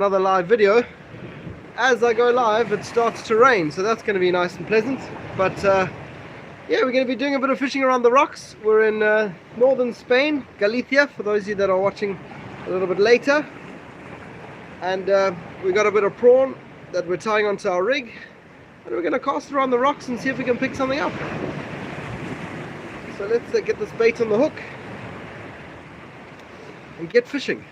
another live video. As I go live, it starts to rain, so that's going to be nice and pleasant. But yeah, we're going to be doing a bit of fishing around the rocks. We're in northern Spain, Galicia, for those of you that are watching a little bit later. And we got a bit of prawn that we're tying onto our rig, and we're going to cast around the rocks and see if we can pick something up. So let's get this bait on the hook and get fishing.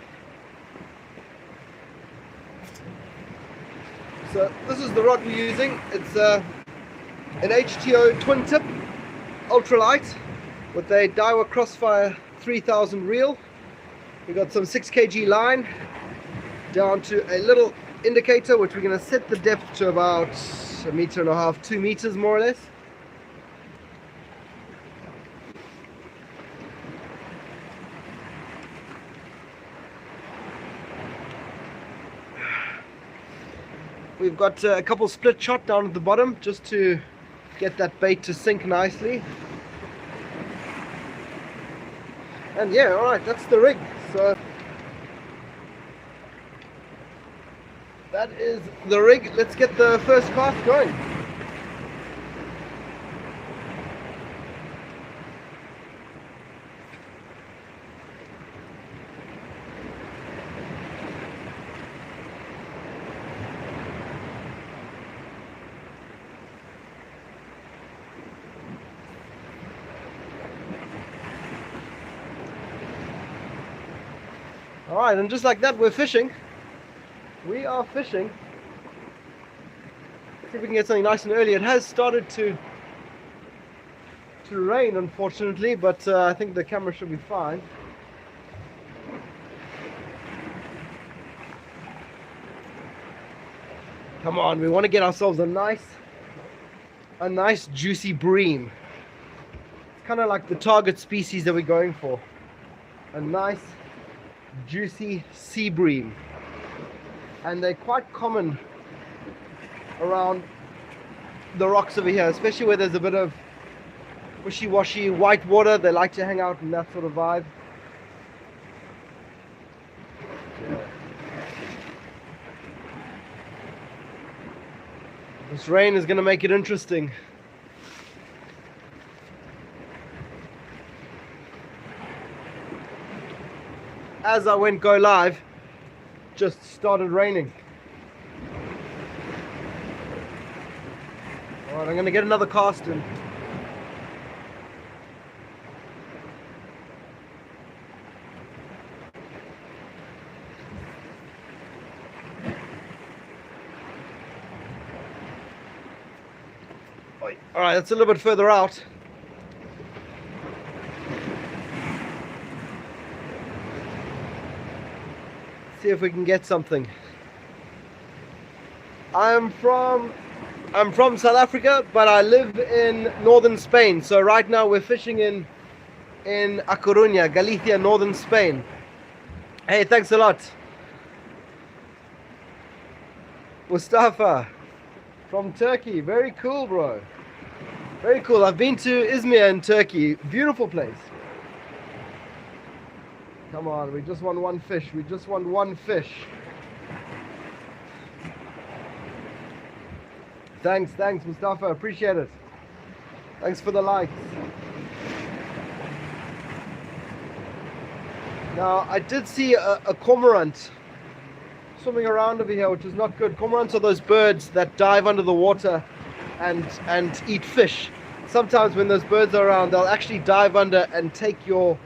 So this is the rod we're using. It's an HTO twin tip ultralight with a Daiwa Crossfire 3000 reel. We got some 6 kg line down to a little indicator, which we're going to set the depth to about 1.5 meters, 2 meters more or less. We've got a couple split shot down at the bottom just to get that bait to sink nicely. And yeah, alright, that's the rig. So that is the rig. Let's get the first cast going. Alright, and just like that, we're fishing. We are fishing. See if we can get something nice and early. It has started to rain, unfortunately, but I think the camera should be fine. Come on, we want to get ourselves a nice juicy bream. It's kind of like the target species that we're going for. A nice juicy SeaBream, and they're quite common around the rocks over here, especially where there's a bit of wishy-washy white water. They like to hang out in that sort of vibe. This rain is going to make it interesting. As I went go live, just started raining. Alright, I'm going to get another cast in. Alright, that's a little bit further out. See if we can get something. I'm from South Africa, but I live in northern Spain. So right now we're fishing in A Coruña, Galicia, northern Spain. Hey, thanks a lot. Mustafa from Turkey. Very cool, bro. Very cool. I've been to Izmir in Turkey. Beautiful place. Come on, we just want one fish. We just want one fish. Thanks, Mustafa. Appreciate it. Thanks for the likes. Now, I did see a cormorant swimming around over here, which is not good. Cormorants are those birds that dive under the water and eat fish. Sometimes when those birds are around, they'll actually dive under and take your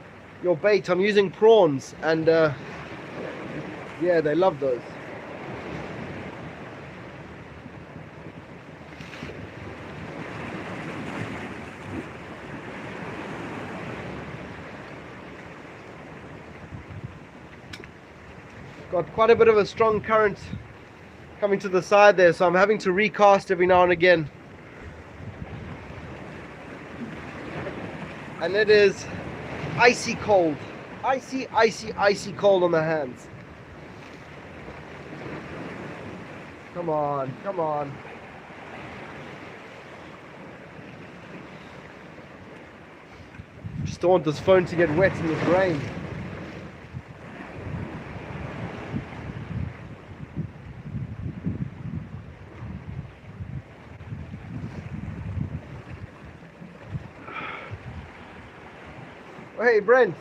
bait. I'm using prawns, and yeah, they love those. Got quite a bit of a strong current coming to the side there, so I'm having to recast every now and again. And it is icy cold. Icy cold on the hands. Come on, come on. Just don't want this phone to get wet in this rain. Hey, Brent.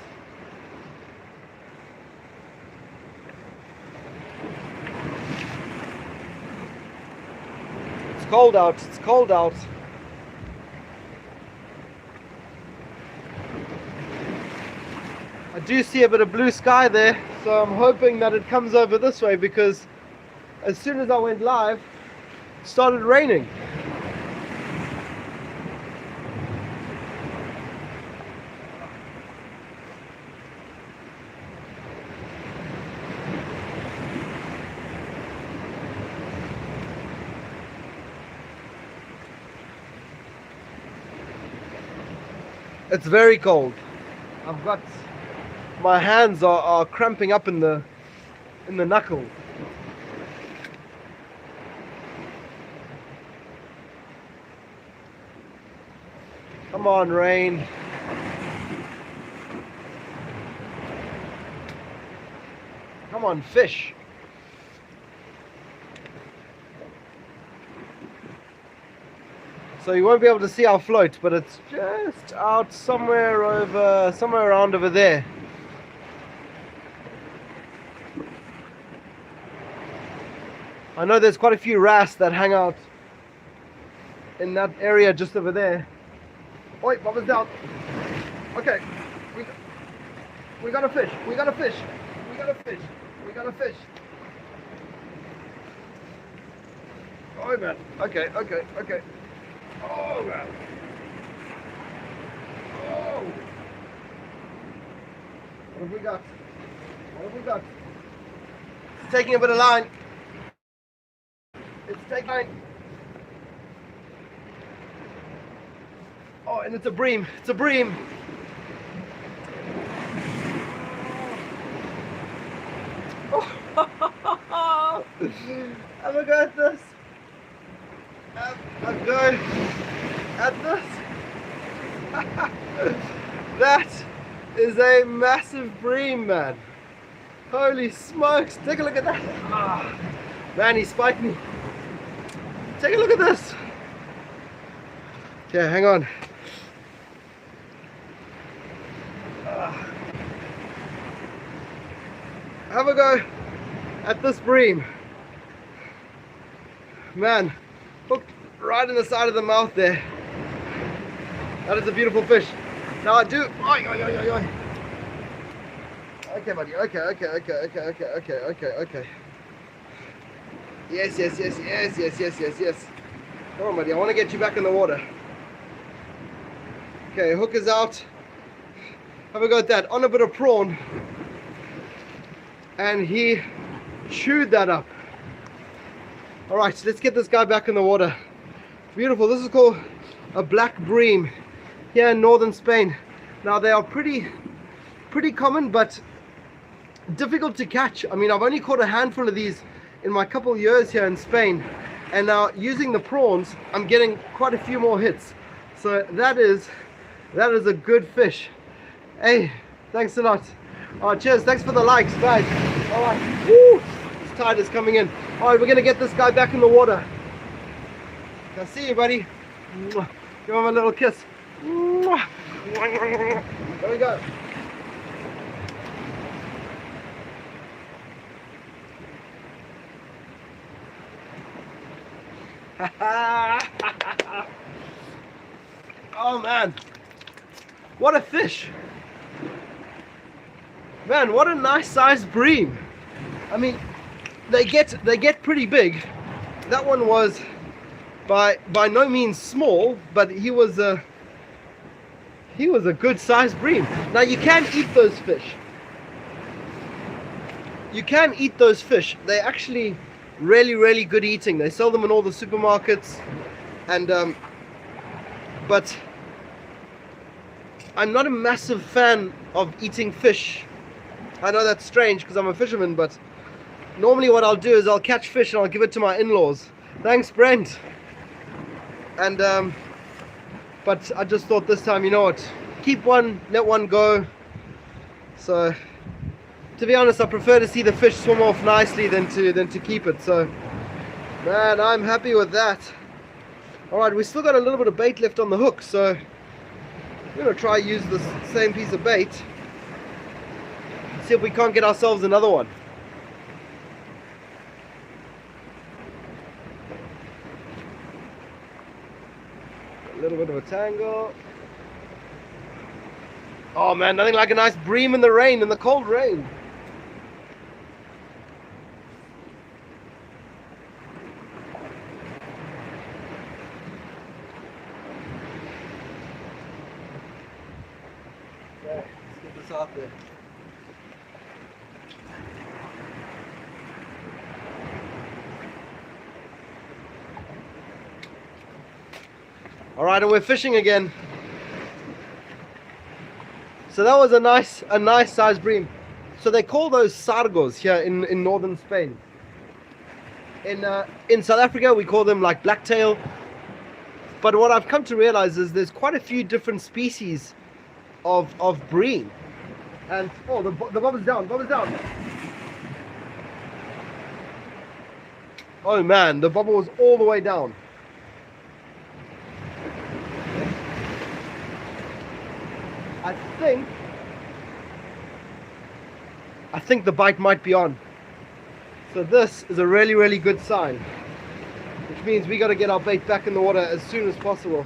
It's cold out. It's cold out. I do see a bit of blue sky there, so I'm hoping that it comes over this way, because as soon as I went live, it started raining. It's very cold. I've got, my hands are cramping up in the knuckles. Come on, rain. Come on, fish. So you won't be able to see our float, but it's just out somewhere around over there. I know there's quite a few wrasse that hang out in that area just over there. Oi, Bubba's down. Okay, we got a fish. We got a fish. We got a fish. We got a fish. Oh man. Okay. Oh man. Oh. What have we got? What have we got? It's taking a bit of line. It's taking line. Oh, and it's a bream. It's a bream. Oh. Have a go at this. Have a go at this. That is a massive bream, man. Holy smokes. Take a look at that. Ah, man, he spiked me. Take a look at this. Okay, hang on. Have a go at this bream. Man, hooked right in the side of the mouth there. That is a beautiful fish. Now I do. Oi. Okay, buddy. Okay. Yes. Come on, buddy. I want to get you back in the water. Okay, hook is out. Have a go at that. On a bit of prawn. And he chewed that up. Alright, let's get this guy back in the water. Beautiful. This is called a black bream here in northern Spain. Now they are pretty common, but difficult to catch. I mean, I've only caught a handful of these in my couple years here in Spain, and now using the prawns I'm getting quite a few more hits. So that is a good fish. Hey, thanks a lot. Alright, cheers, thanks for the likes, guys. Alright, woo, this tide is coming in. Alright, we're gonna get this guy back in the water. Can I see you, buddy? Give him a little kiss. There we go. Oh man, what a fish. Man, what a nice sized bream. I mean, they get pretty big. That one was by no means small, but he was a good sized bream. Now you can eat those fish. You can eat those fish. They're actually really good eating. They sell them in all the supermarkets, and but I'm not a massive fan of eating fish. I know that's strange because I'm a fisherman, but normally what I'll do is I'll catch fish and I'll give it to my in-laws. Thanks, Brent. And but I just thought this time, you know what, keep one, let one go. So to be honest, I prefer to see the fish swim off nicely than to keep it. So man, I'm happy with that. Alright, we still got a little bit of bait left on the hook, so We're going to try use this same piece of bait. See if we can't get ourselves another one. A little bit of a tangle. Oh man, nothing like a nice bream in the rain, in the cold rain. Okay, let's get this out there. All right, and we're fishing again. So that was a nice size bream. So they call those sargos here in northern Spain. In South Africa we call them like blacktail. But what I've come to realize is there's quite a few different species of bream. And oh, the bobble's down, Oh man, the bobble was all the way down. I think the bite might be on. So this is a really good sign, which means we got to get our bait back in the water as soon as possible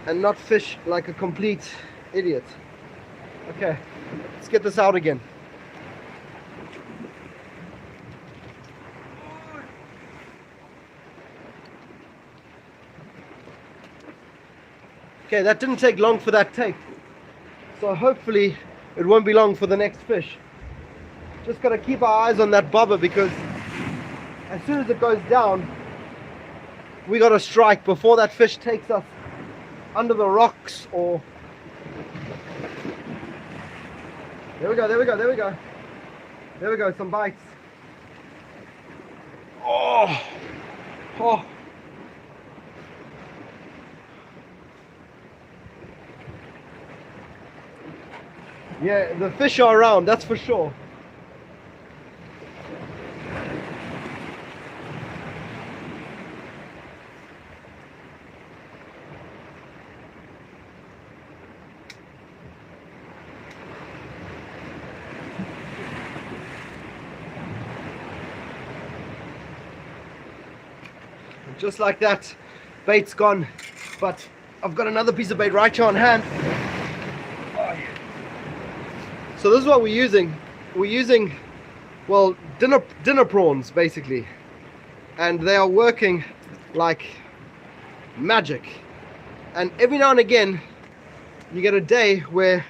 and not fish like a complete idiot. Okay, let's get this out again. Okay, that didn't take long for that take, so hopefully it won't be long for the next fish. Just gotta keep our eyes on that bobber, because as soon as it goes down, we gotta strike before that fish takes us under the rocks. Or there we go, some bites. Oh. Yeah, the fish are around, that's for sure. And just like that, bait's gone, but I've got another piece of bait right here on hand. So this is what we're using. We're using, well, dinner prawns basically, and they are working like magic. And every now and again you get a day where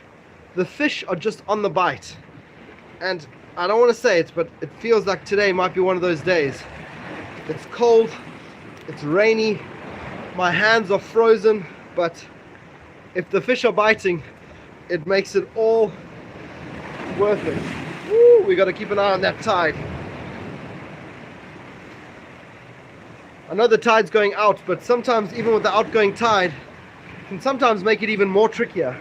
the fish are just on the bite, and I don't want to say it, but it feels like today might be one of those days. It's cold, it's rainy, my hands are frozen, but if the fish are biting, it makes it all worth it. Woo, we got to keep an eye on that tide. I know the tide's going out, but sometimes even with the outgoing tide can sometimes make it even more trickier,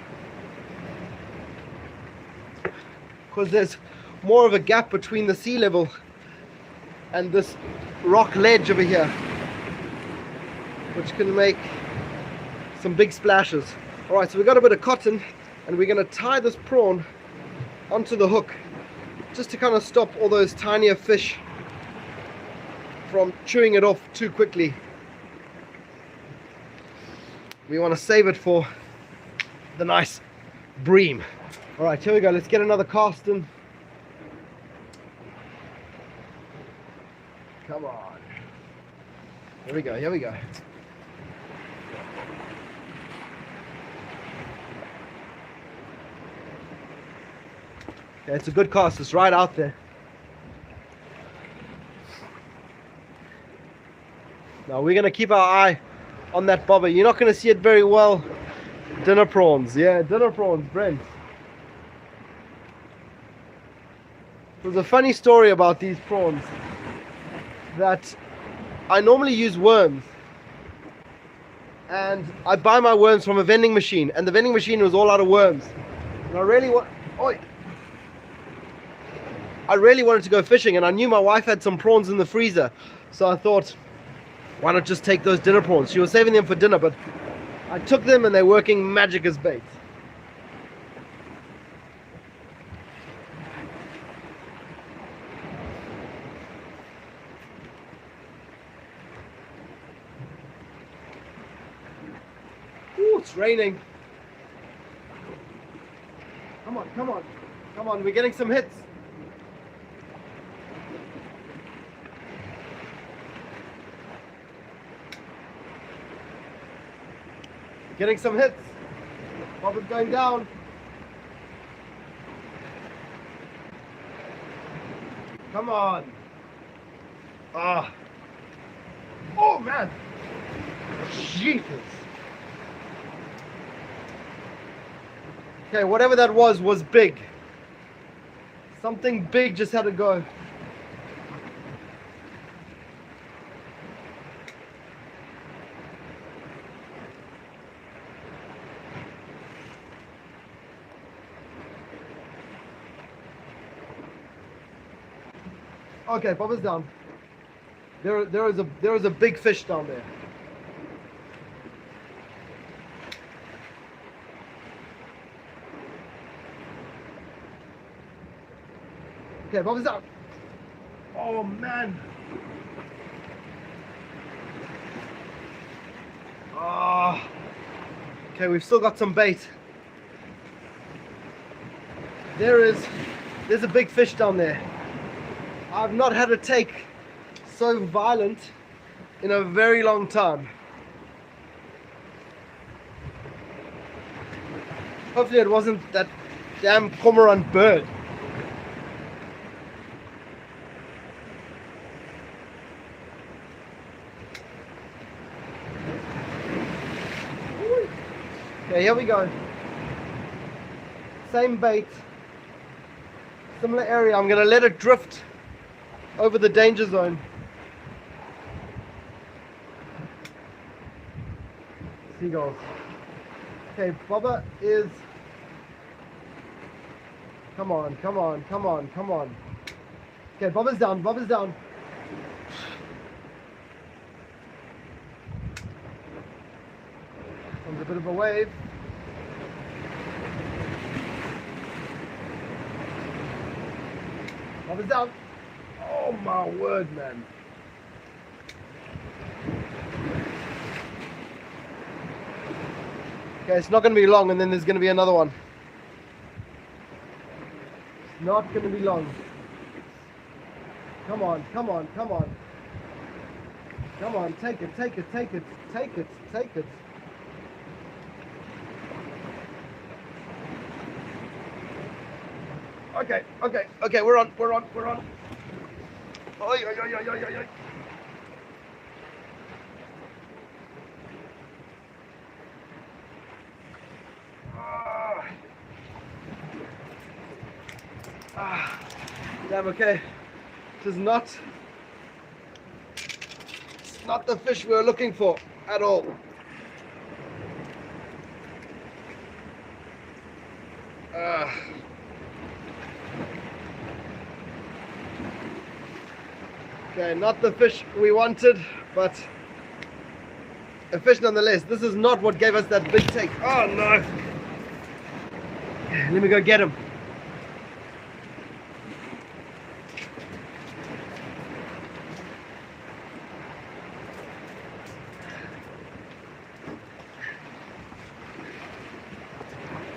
because there's more of a gap between the sea level and this rock ledge over here, which can make some big splashes. Alright, so we got a bit of cotton and we're going to tie this prawn onto the hook, just to kind of stop all those tinier fish from chewing it off too quickly. We want to save it for the nice bream. Alright, here we go, let's get another cast in. Come on. Here we go. Okay, it's a good cast, it's right out there. Now we're going to keep our eye on that bobber. You're not going to see it very well. Dinner prawns, yeah, dinner prawns, Brent. There's a funny story about these prawns, that I normally use worms, and I buy my worms from a vending machine, and the vending machine was all out of worms, and I really wanted to go fishing, and I knew my wife had some prawns in the freezer, so I thought, why not just take those dinner prawns? She was saving them for dinner, but I took them and they're working magic as bait. Ooh, it's raining. Come on, come on, come on, we're getting some hits. Getting some hits. Bobber's going down. Come on. Ah. Oh man. Jesus. Okay, whatever that was big. Something big just had to go. Okay, Bobber's down. There is a big fish down there. Okay, Bobber's down. Oh man. Ah. Okay, we've still got some bait. There's a big fish down there. I've not had a take so violent in a very long time. Hopefully it wasn't that damn cormorant bird. Okay, here we go. Same bait, similar area. I'm going to let it drift over the danger zone. Seagulls. Okay, Bobber is... Come on, come on, come on, come on. Okay, Bobber's down, Bobber's down. Comes a bit of a wave. Bobber's down. Oh my word, man. Okay, it's not going to be long and then there's going to be another one. It's not going to be long. Come on, come on, come on. Come on, take it, take it, take it, take it, take it. Okay, okay, okay, we're on, we're on, we're on. Oi, oi, oi, oi, oi, oi. Damn, okay. This is not the fish we were looking for at all. Okay, not the fish we wanted, but a fish nonetheless. This is not what gave us that big take. Oh no! Let me go get him.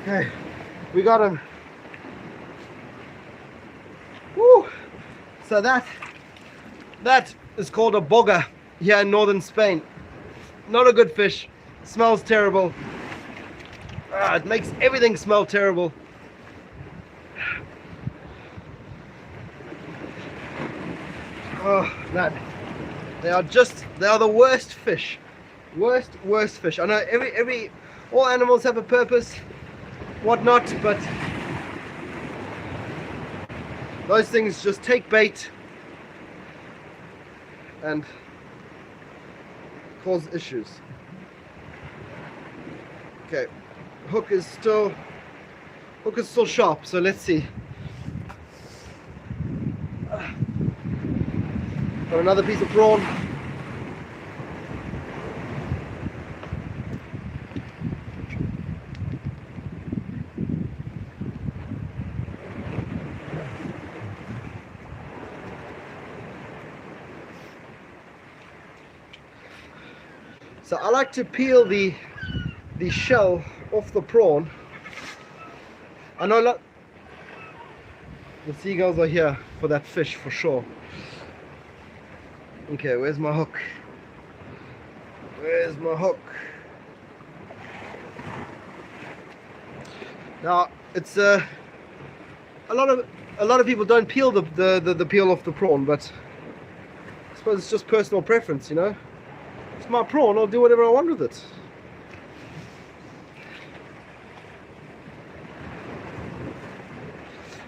Okay, we got him. Woo! So that is called a boga here in northern Spain. Not a good fish. Smells terrible. It makes everything smell terrible. Oh man, they are the worst fish. Worst fish. I know all animals have a purpose, whatnot, but those things just take bait and cause issues. Okay, hook is still sharp, so let's see. Got another piece of prawn. So I like to peel the shell off the prawn. I know the seagulls are here for that fish for sure. Okay, where's my hook? Where's my hook? Now it's a lot of people don't peel the peel off the prawn, but I suppose it's just personal preference, you know. It's my prawn, I'll do whatever I want with it.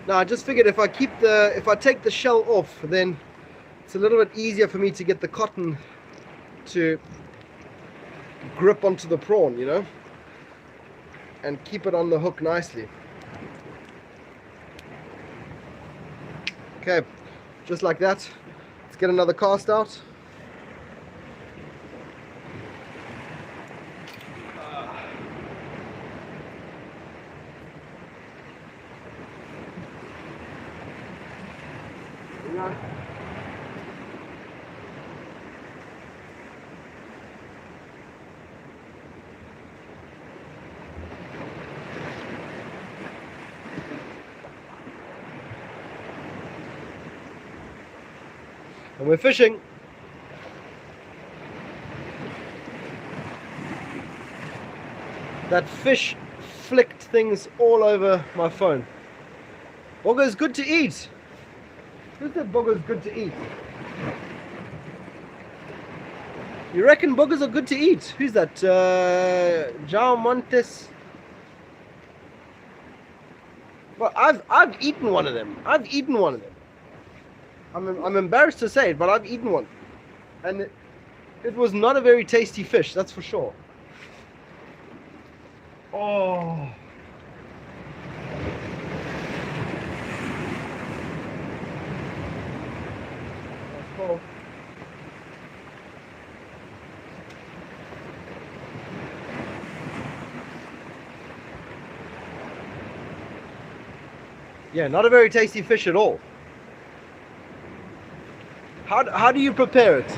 Now I just figured if I take the shell off, then it's a little bit easier for me to get the cotton to grip onto the prawn, you know, and keep it on the hook nicely. Okay, just like that. Let's get another cast out. And we're fishing. That fish flicked things all over my phone. Bogger's good to eat. Who said bogger's good to eat? You reckon boogers are good to eat? Who's that? Jao Montes. Well, I've eaten one of them. I've eaten one of them. I'm embarrassed to say it, but I've eaten one, and it was not a very tasty fish. That's for sure. Oh. That's cool. Yeah, not a very tasty fish at all. How do you prepare it?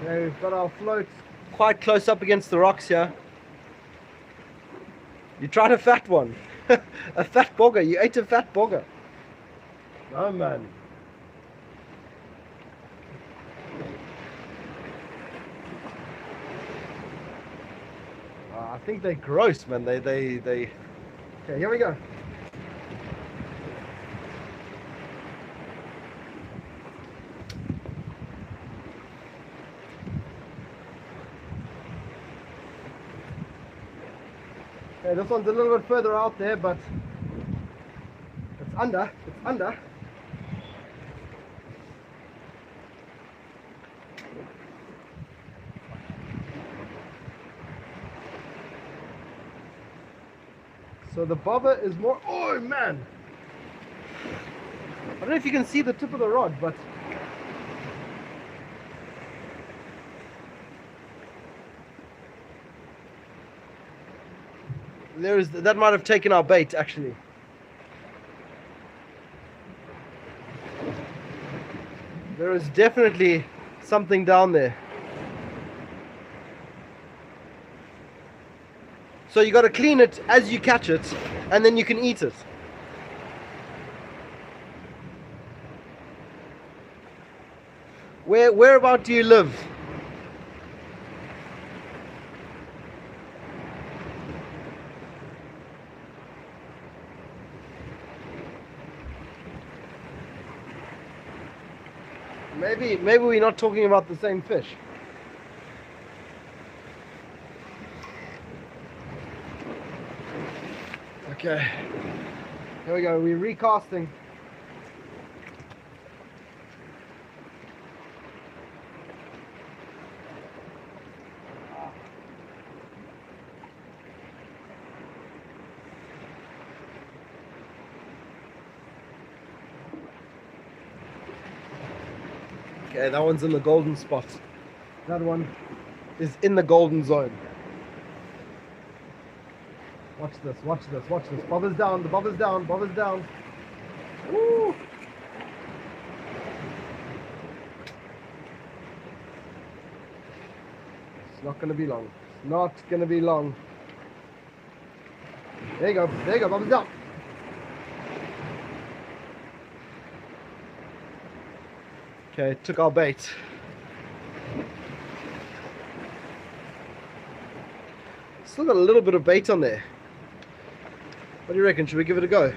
Okay, we've got our float quite close up against the rocks here. You tried a fat one. A fat bogger. You ate a fat bogger. No, man. I think they're gross, man. They. Okay, here we go. Okay, this one's a little bit further out there, but it's under. It's under. So the bobber is more. Oh man! I don't know if you can see the tip of the rod, but that might have taken our bait actually. There is definitely something down there. So you got to clean it as you catch it, and then you can eat it. Whereabout do you live? Maybe we're not talking about the same fish. Okay, here we go. We're recasting. Okay, that one's in the golden spot. That one is in the golden zone. Watch this, watch this, watch this. Bobber's down, the bobber's down, bobber's down. Woo! It's not going to be long. It's not going to be long. There you go, bobber's down. Okay, took our bait. Still got a little bit of bait on there. What do you reckon? Should we give it a go?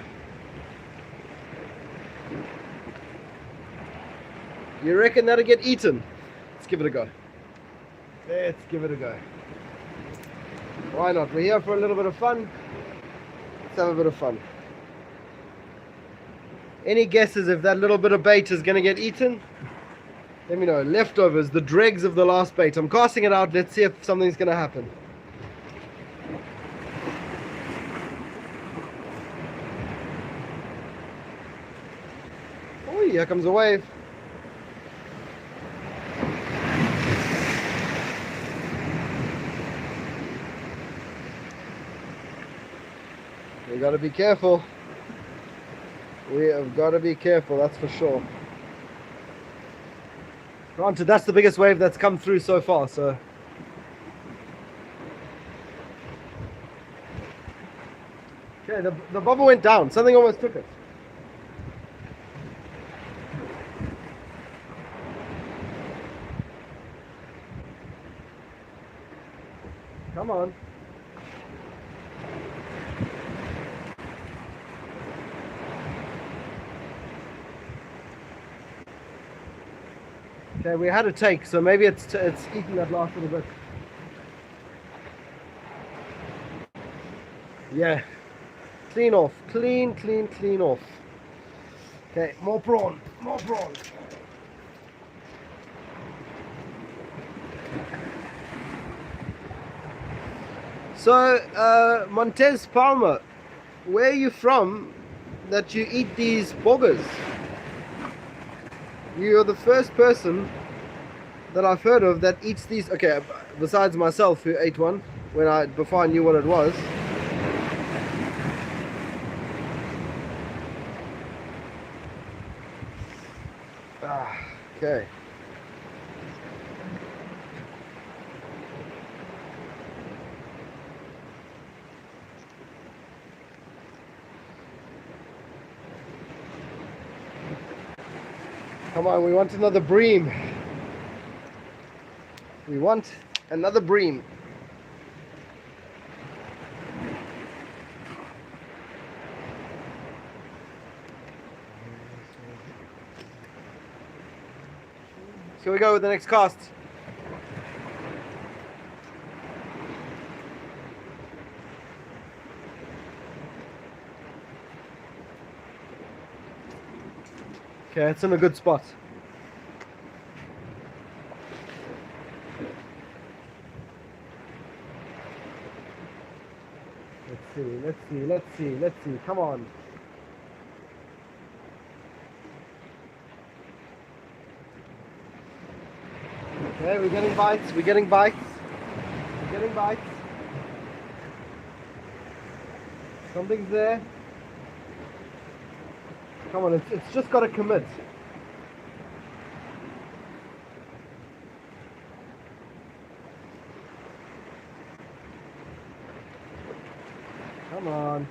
You reckon that'll get eaten? Let's give it a go. Let's give it a go. Why not? We're here for a little bit of fun. Let's have a bit of fun. Any guesses if that little bit of bait is going to get eaten? Let me know. Leftovers, the dregs of the last bait. I'm casting it out. Let's see if something's going to happen. Oh, here comes a wave. We got to be careful. We have got to be careful, that's for sure. Granted, that's the biggest wave that's come through so far, so. Okay, the bobber went down. Something almost took it. Come on. Okay, we had a take, so maybe it's eating that last little bit. Yeah, clean off, clean off. Okay, more prawn, more prawn. So, Montez Palmer, where are you from that you eat these boggers? You're the first person that I've heard of that eats these. Okay, besides myself, who ate one before I knew what it was. Okay. Come on, we want another bream. We want another bream. Here we go with the next cast. Okay, it's in a good spot. Let's see. Come on. Okay, we're getting bites. Something's there. Come on, it's just got to commit.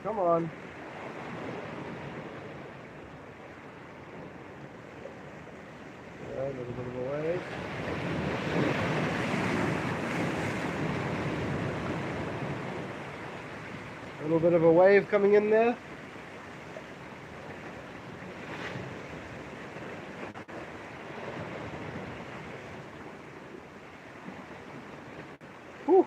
Come on. Yeah, a little bit of a wave. A little bit of a wave coming in there. Whew.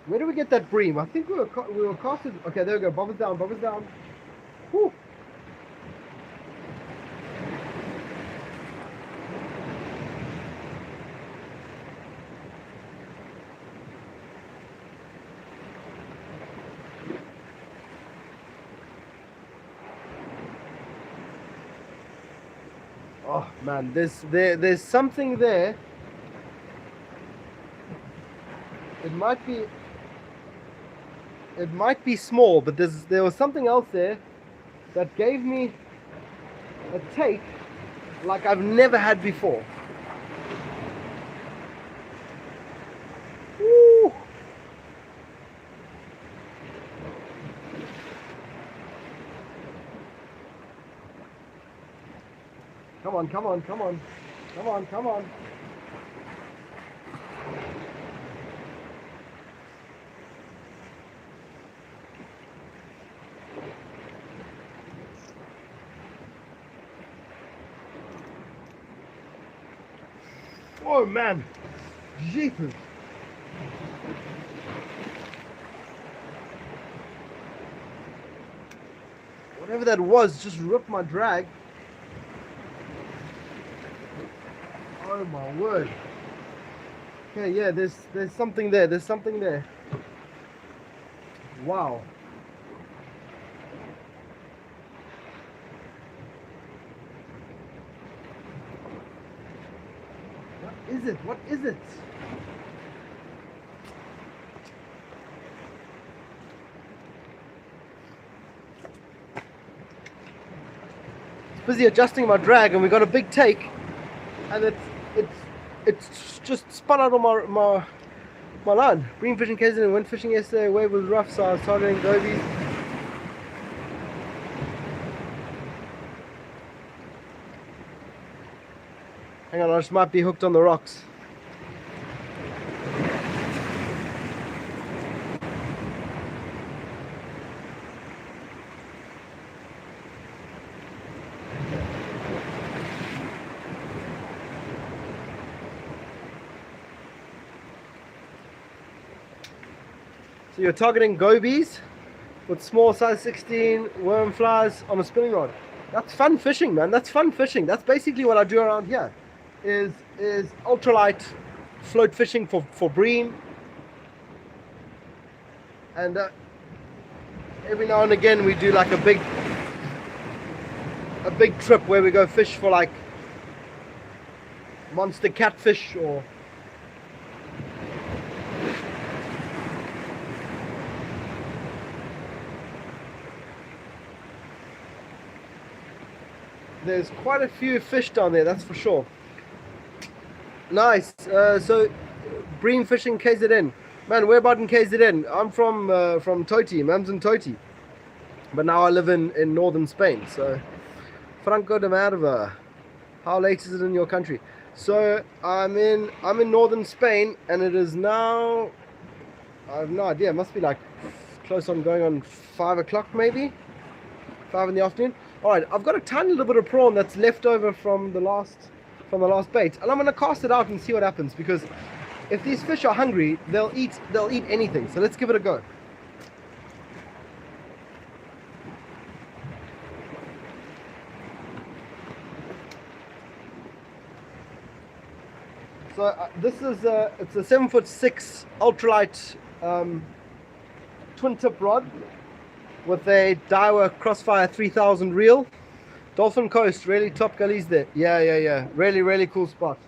Where do we get that bream? I think we were casted. Okay, there we go. Bobber's down. Whew. Oh man, there's something there. It might be small, but there was something else there that gave me a take like I've never had before. Woo. Come on, come on, come on. Come on, come on. Oh man, jeepers. Whatever that was just ripped my drag. Oh my word. Okay, yeah, there's something there. There's something there. Wow. What is it? What is it? Busy adjusting my drag, and we got a big take, and it's just spun out on my line. Bream fishing KZN, went fishing yesterday. Wave was rough, so I was targeting gobies. Hang on, I just might be hooked on the rocks. So you're targeting gobies with small size 16 worm flies on a spinning rod. That's fun fishing, man. That's fun fishing. That's basically what I do around here. Is ultralight float fishing for bream. And every now and again we do like a big trip where we go fish for like monster catfish or there's quite a few fish down there, that's for sure. Nice. So bream fishing KZN. Man, where about in KZN? I'm from Toti, Mams and Toti. But now I live in northern Spain. So Franco de Merva. How late is it in your country? So I'm in northern Spain, and it is now, I have no idea, it must be like close on going on 5 o'clock maybe? 5 in the afternoon. Alright, I've got a tiny little bit of prawn that's left over from the last bait, and I'm gonna cast it out and see what happens, because if these fish are hungry, they'll eat anything. So let's give it a go. So this is it's a 7'6" ultralight twin tip rod with a Daiwa Crossfire 3000 reel. Dolphin Coast, really top gullies there. Yeah. Really cool spot.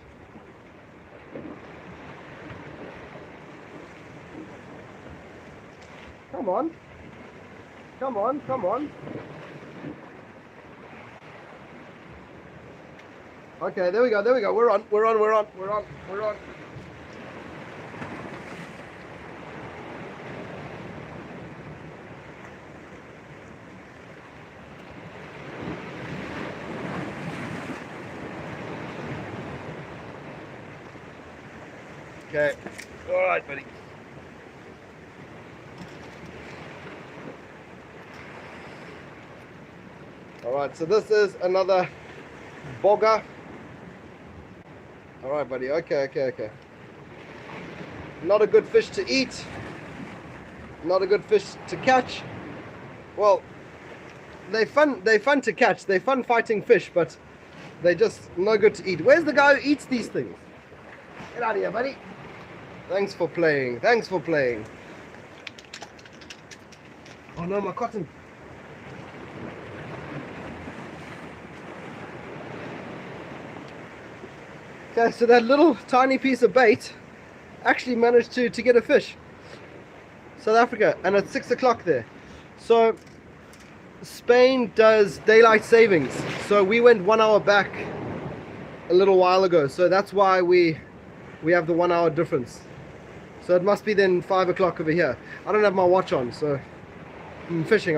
Come on. Okay, there we go. We're on. Okay. All right, buddy. All right, so this is another bogger. All right, buddy. Okay. Not a good fish to eat. Not a good fish to catch. Well, they're fun to catch. They're fun fighting fish, but they're just no good to eat. Where's the guy who eats these things? Get out of here, buddy. Thanks for playing. Oh no, my cotton. Okay, so that little tiny piece of bait actually managed to get a fish. South Africa, and it's 6 o'clock there. So Spain does daylight savings, so we went 1 hour back a little while ago, so that's why we have the 1 hour difference. So it must be then 5 o'clock over here. I don't have my watch on, so I'm fishing.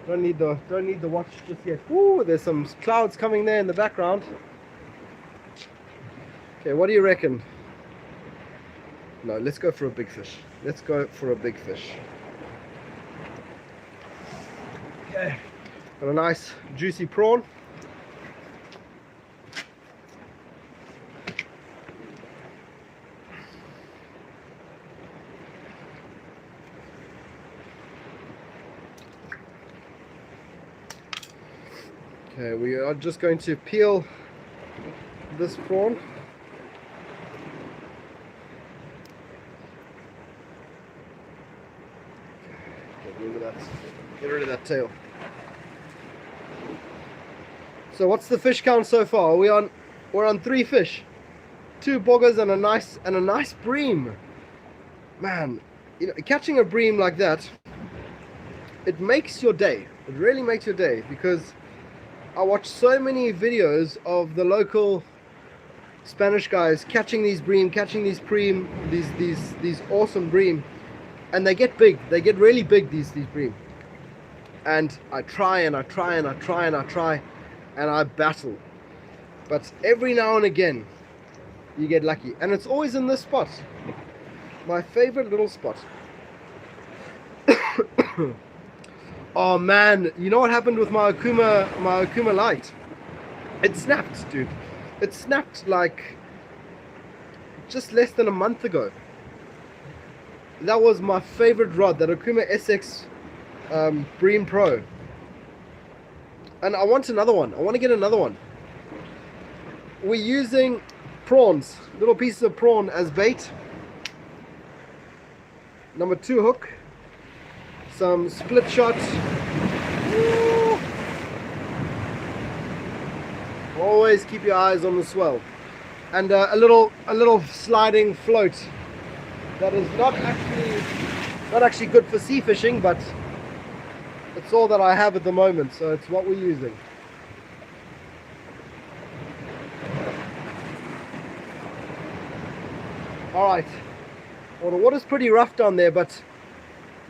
Don't need the watch just yet. Ooh, there's some clouds coming there in the background. Okay, what do you reckon? No, let's go for a big fish. Let's go for a big fish. Okay, got a nice juicy prawn. Okay, we are just going to peel this prawn. Get rid of that tail. So what's the fish count so far? We're on 3 fish, 2 boggers and a nice bream. Man, you know, catching a bream like that, it makes your day. It really makes your day, because I watch so many videos of the local Spanish guys catching these bream, catching these these awesome bream, and they get big. They get really big, these bream. And I try and I battle, but every now and again you get lucky, and it's always in this spot, my favorite little spot. Oh man, you know what happened with my Okuma light? It snapped, dude. It snapped like just less than a month ago. That was my favorite rod, that Okuma SX Bream Pro. And I want another one. I want to get another one. We're using prawns, little pieces of prawn as bait. Number 2 hook. Some split shot. Woo. Always keep your eyes on the swell. And a little sliding float. That is not actually good for sea fishing, but it's all that I have at the moment, so it's what we're using. Alright. Well, the water's pretty rough down there, but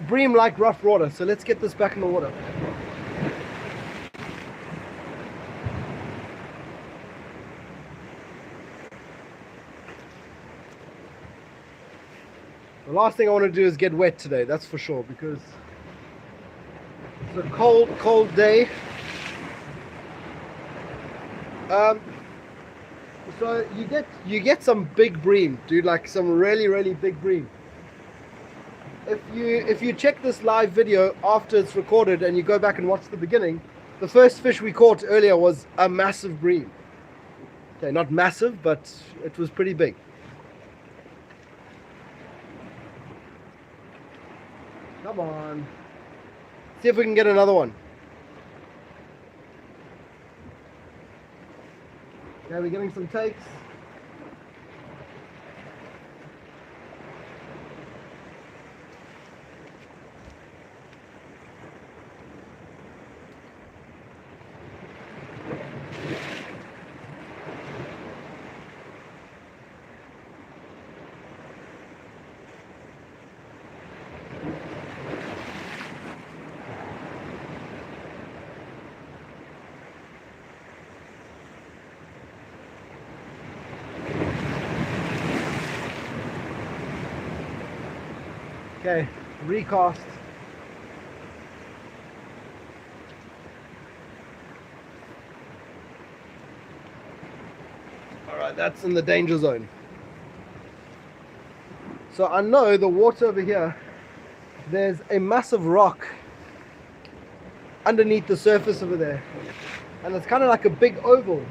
bream like rough water, so let's get this back in the water. The last thing I want to do is get wet today, that's for sure, because it's a cold day. So you get some big bream, dude, like some really big bream. If you check this live video after it's recorded and you go back and watch the beginning, the first fish we caught earlier was a massive bream. Okay, not massive, but it was pretty big. Come on. See if we can get another one. Okay, we're getting some takes. Okay, recast. Alright, that's in the danger zone. So I know the water over here, there's a massive rock underneath the surface over there. And it's kind of like a big oval.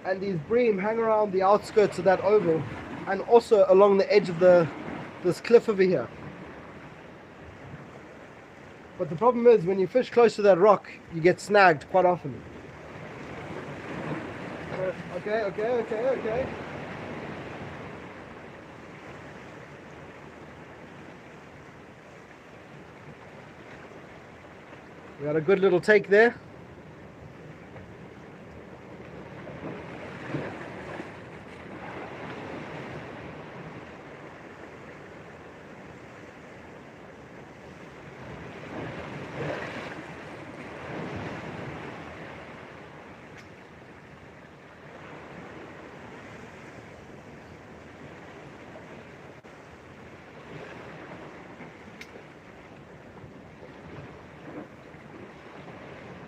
And these bream hang around the outskirts of that oval and also along the edge of this cliff over here. But the problem is, when you fish close to that rock, you get snagged quite often. So Okay, okay, okay, okay. We got a good little take there.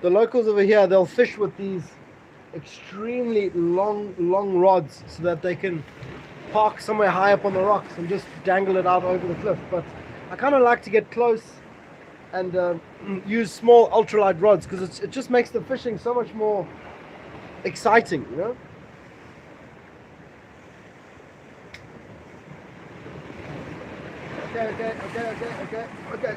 The locals over here, they'll fish with these extremely long rods so that they can park somewhere high up on the rocks and just dangle it out over the cliff. But I kind of like to get close and use small ultralight rods because it just makes the fishing so much more exciting, you know. Okay.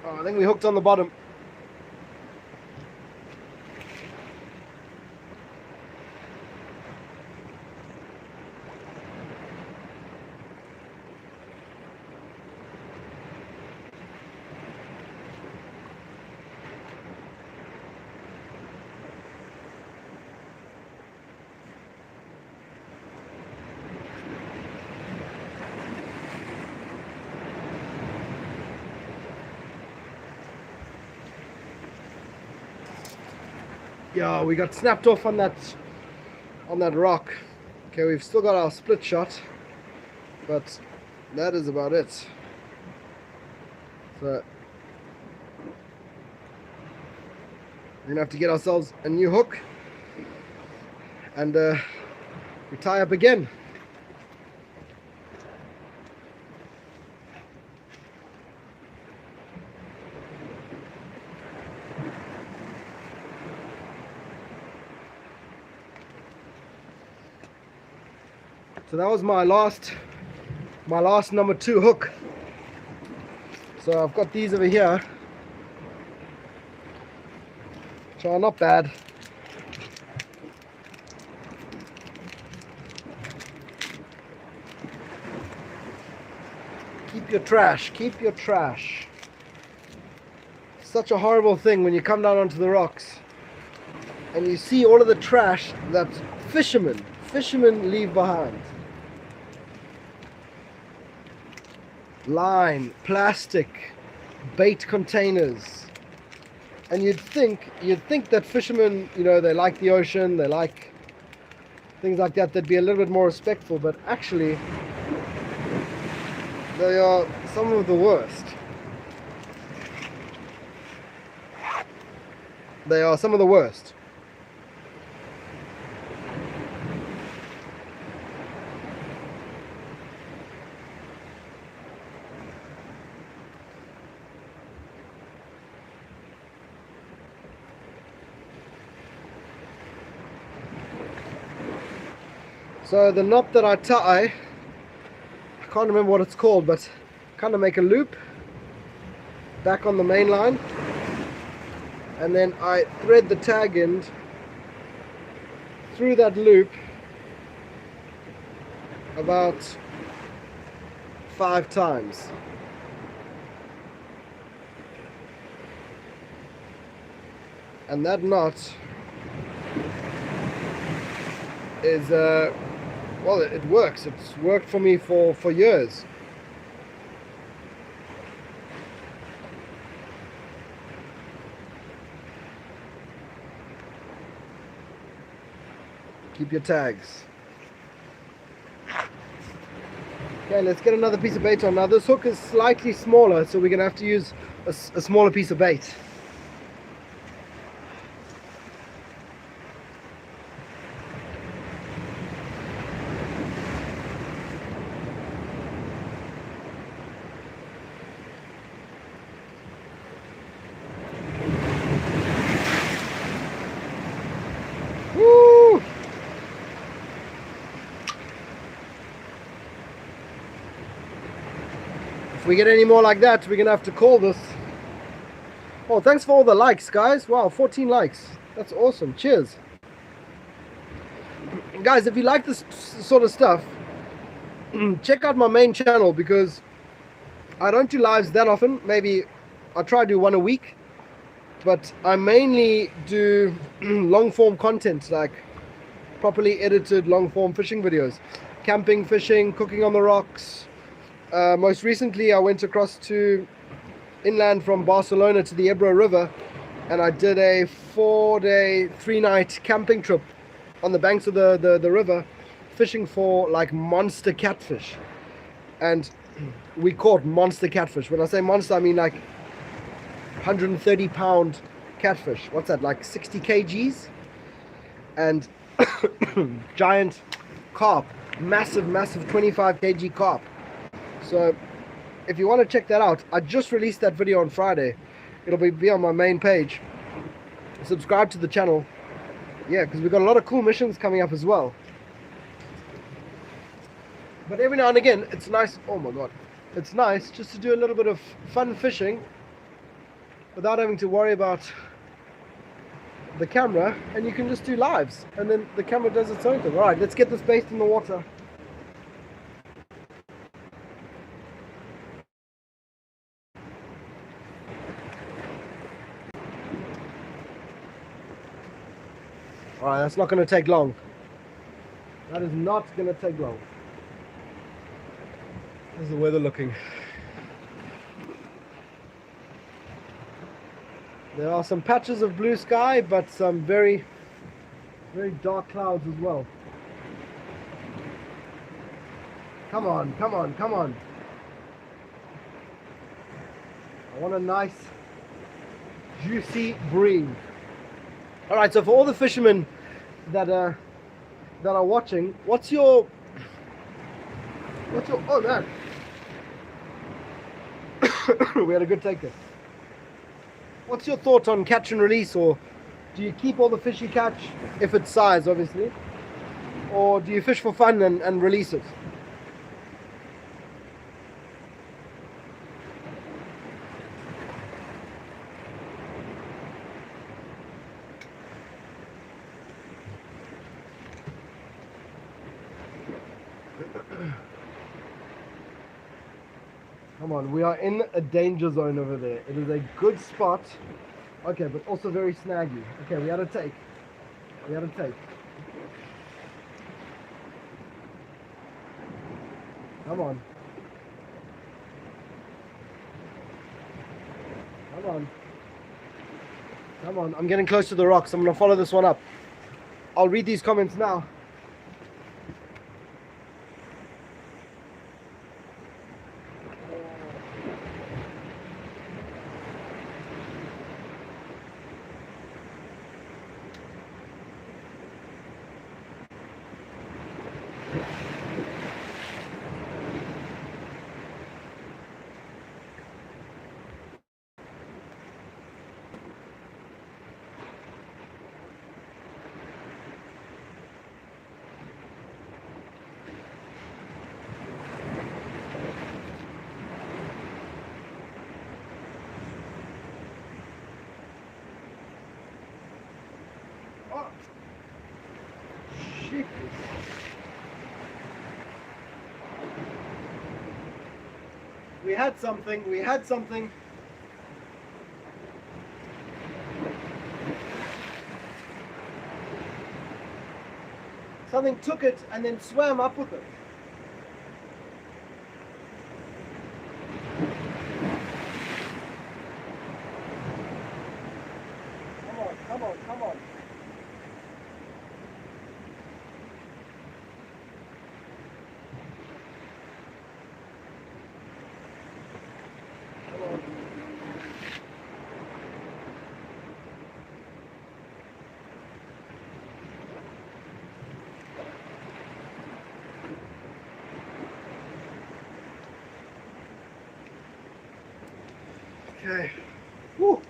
Oh, I think we hooked on the bottom. Yeah, we got snapped off on that rock. Okay, we've still got our split shot, but that is about it. So we're gonna have to get ourselves a new hook and we tie up again. So that was my last number 2 hook. So I've got these over here, which are not bad. Keep your trash, keep your trash. Such a horrible thing when you come down onto the rocks and you see all of the trash that fishermen leave behind. Line, plastic, bait containers, and you'd think that fishermen, you know, they like the ocean, they like things like that, they'd be a little bit more respectful, but actually they are some of the worst. They are some of the worst. So the knot that I tie, I can't remember what it's called, but kind of make a loop back on the main line, and then I thread the tag end through that loop about 5 times. And that knot is well, it works. It's worked for me for years. Keep your tags. Okay, let's get another piece of bait on. Now this hook is slightly smaller, so we're gonna have to use a smaller piece of bait. If we get any more like that, we're gonna have to call this. Oh, thanks for all the likes, guys. Wow, 14 likes. That's awesome. Cheers. Guys, if you like this sort of stuff, check out my main channel, because I don't do lives that often. Maybe I try to do one a week, but I mainly do long form content, like properly edited long form fishing videos, camping, fishing, cooking on the rocks. Most recently I went across to inland from Barcelona to the Ebro River, and I did a 4-day 3-night camping trip on the banks of the river, fishing for like monster catfish. And we caught monster catfish. When I say monster, I mean like 130-pound catfish. What's that, like 60 kgs? And giant carp, massive 25 kg carp. So if you want to check that out, I just released that video on Friday. It'll be on my main page. Subscribe to the channel. Yeah, because we've got a lot of cool missions coming up as well. But every now and again, it's nice. Oh my god, it's nice just to do a little bit of fun fishing without having to worry about the camera, and you can just do lives, and then the camera does its own thing. All right, let's get this based in the water. All right, that's not going to take long. That is not going to take long. How's the weather looking? There are some patches of blue sky, but some very dark clouds as well. Come on, come on, come on. I want a nice, juicy bream. All right, so for all the fishermen that are watching, what's your oh man, we had a good take there. What's your thought on catch and release? Or do you keep all the fish you catch, if it's size obviously, or do you fish for fun and release it? Come on, we are in a danger zone over there. It is a good spot. Okay, but also very snaggy. Okay, we had a take. We had a take. Come on. Come on. Come on. I'm getting close to the rocks. I'm going to follow this one up. I'll read these comments now. We had something, we had something. Something took it and then swam up with it. Come on, come on, come on. Okay. Woo.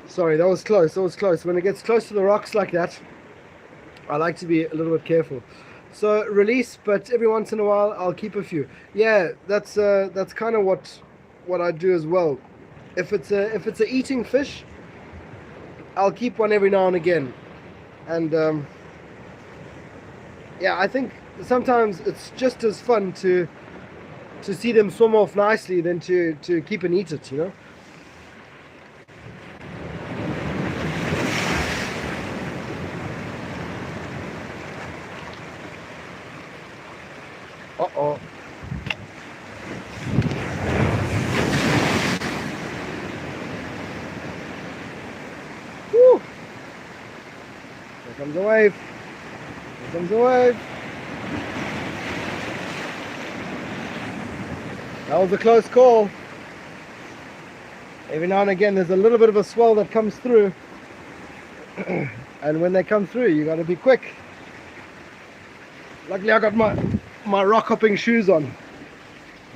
Sorry, that was close. That was close. When it gets close to the rocks like that, I like to be a little bit careful. So release, but every once in a while I'll keep a few. Yeah, that's kind of what I do as well. If it's a eating fish, I'll keep one every now and again. And yeah, I think sometimes it's just as fun to see them swim off nicely than to keep and eat it, you know. Uh-oh. Woo! Here comes a wave. Here comes a wave. That was a close call. Every now and again there's a little bit of a swell that comes through. And when they come through, you got to be quick. Luckily I got my rock hopping shoes on.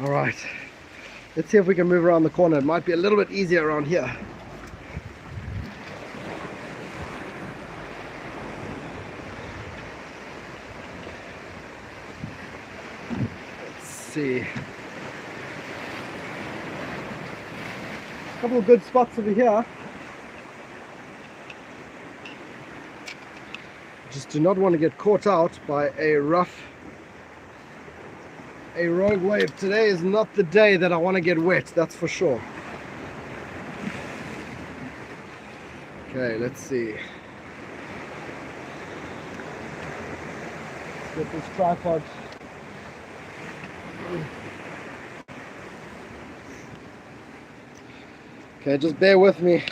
All right, let's see if we can move around the corner. It might be a little bit easier around here. Let's see. A couple of good spots over here. Just do not want to get caught out by a rogue wave. Today is not the day that I want to get wet, that's for sure. Okay, let's see. Let's get this tripod. Okay, just bear with me.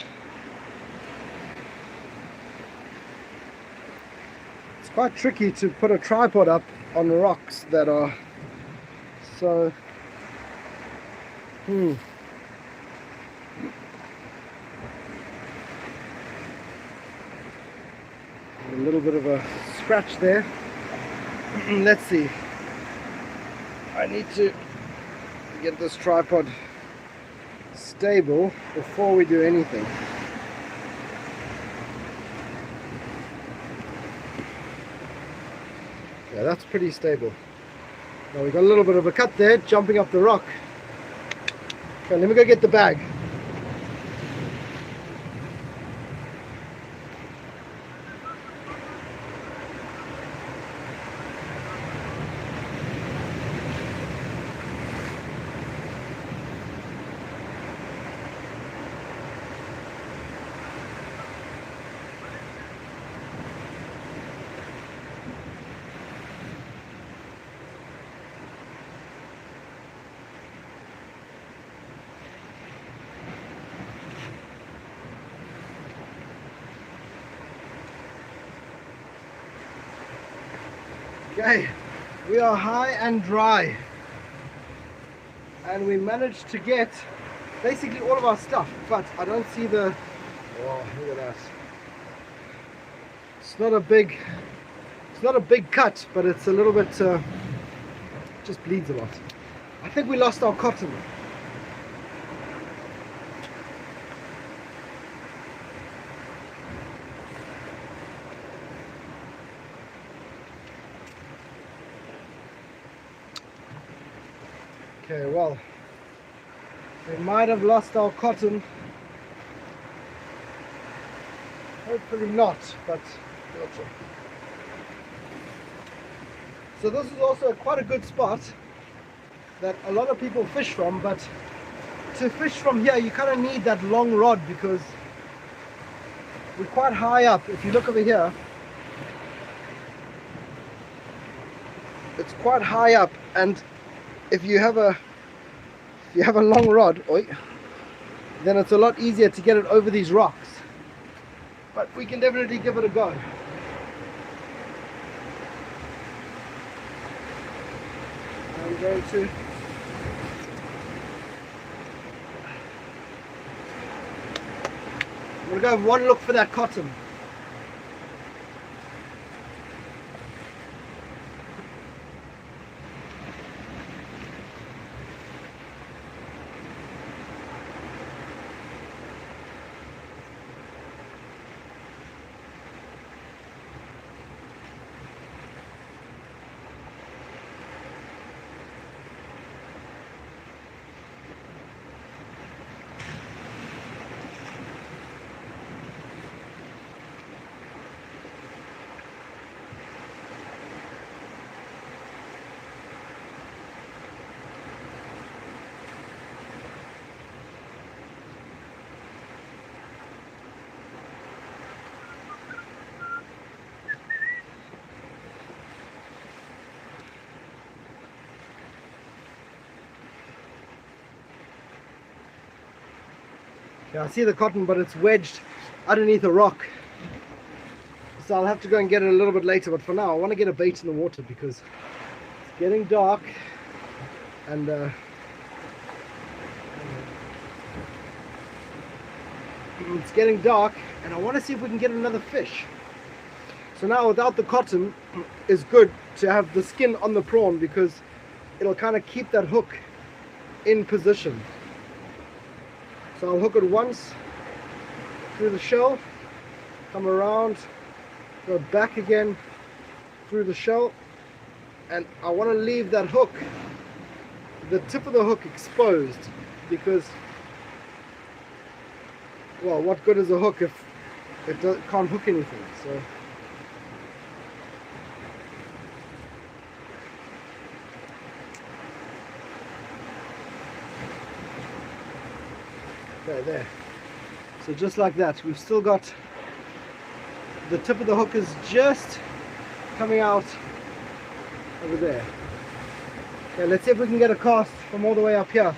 It's quite tricky to put a tripod up on rocks that are so a little bit of a scratch there. Let's see. I need to get this tripod stable before we do anything. Yeah, that's pretty stable. Now we got a little bit of a cut there, jumping up the rock. Okay, let me go get the bag. Okay, we are high and dry, and we managed to get basically all of our stuff, but I don't see the, oh, look at that. It's not a big cut, but it's a little bit, just bleeds a lot. I think we lost our cotton. Okay, well, we might have lost our cotton. Hopefully not, but we'll check. So this is also quite a good spot that a lot of people fish from, but to fish from here you kind of need that long rod because we're quite high up. If you look over here, it's quite high up, and if you have a long rod, then it's a lot easier to get it over these rocks. But we can definitely give it a go. I'm going to go have one look for that cotton. Yeah, I see the cotton, but it's wedged underneath a rock. So I'll have to go and get it a little bit later, but for now I want to get a bait in the water because it's getting dark and it's getting dark and I want to see if we can get another fish. So now without the cotton is good to have the skin on the prawn because it'll kind of keep that hook in position. So I'll hook it once through the shell, come around, go back again through the shell, and I want to leave that hook, the tip of the hook, exposed because, well, what good is a hook if it can't hook anything? So okay, there. So just like that, we've still got the tip of the hook is just coming out over there. Okay, let's see if we can get a cast from all the way up here.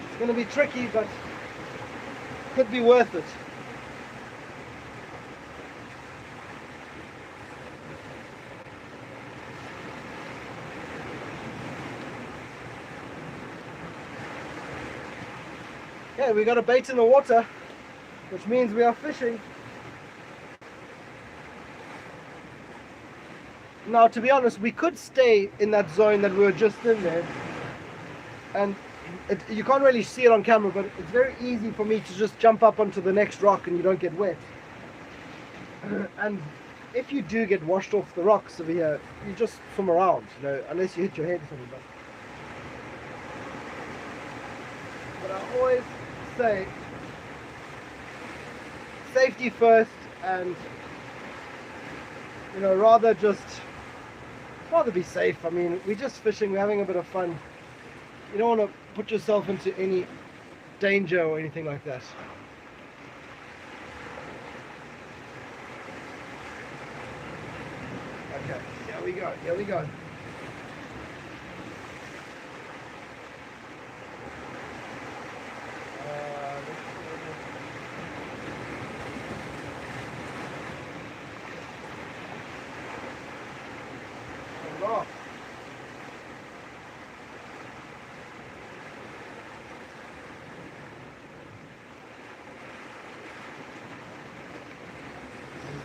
It's going to be tricky, but could be worth it. Okay, we got a bait in the water, which means we are fishing. Now, to be honest, we could stay in that zone that we were just in there, and you can't really see it on camera, but it's very easy for me to just jump up onto the next rock and you don't get wet. And if you do get washed off the rocks over here, you just swim around, you know, unless you hit your head or something. But I always say safety first, and you know, rather be safe. I mean, we're just fishing, we're having a bit of fun. You don't want to put yourself into any danger or anything like that. Okay, here we go, here we go.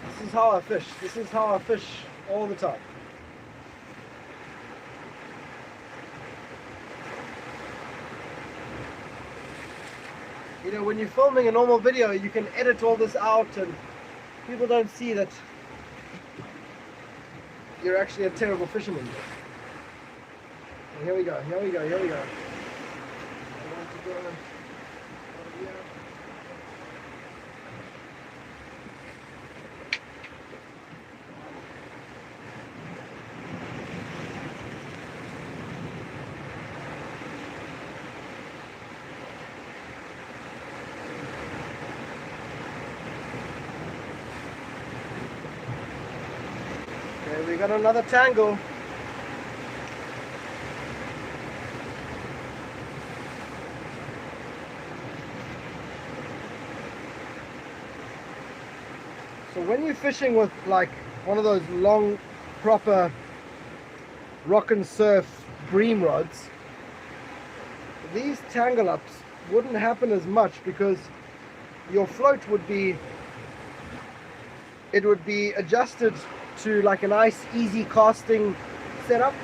This is how I fish. This is how I fish all the time. You know, when you're filming a normal video, you can edit all this out and people don't see that you're actually a terrible fisherman. And here we go, here we go, here we go. I want to go over here. Okay, we got another tangle. So when you're fishing with like one of those long, proper rock and surf bream rods, these tangle ups wouldn't happen as much because your float would be adjusted to like a nice easy casting setup,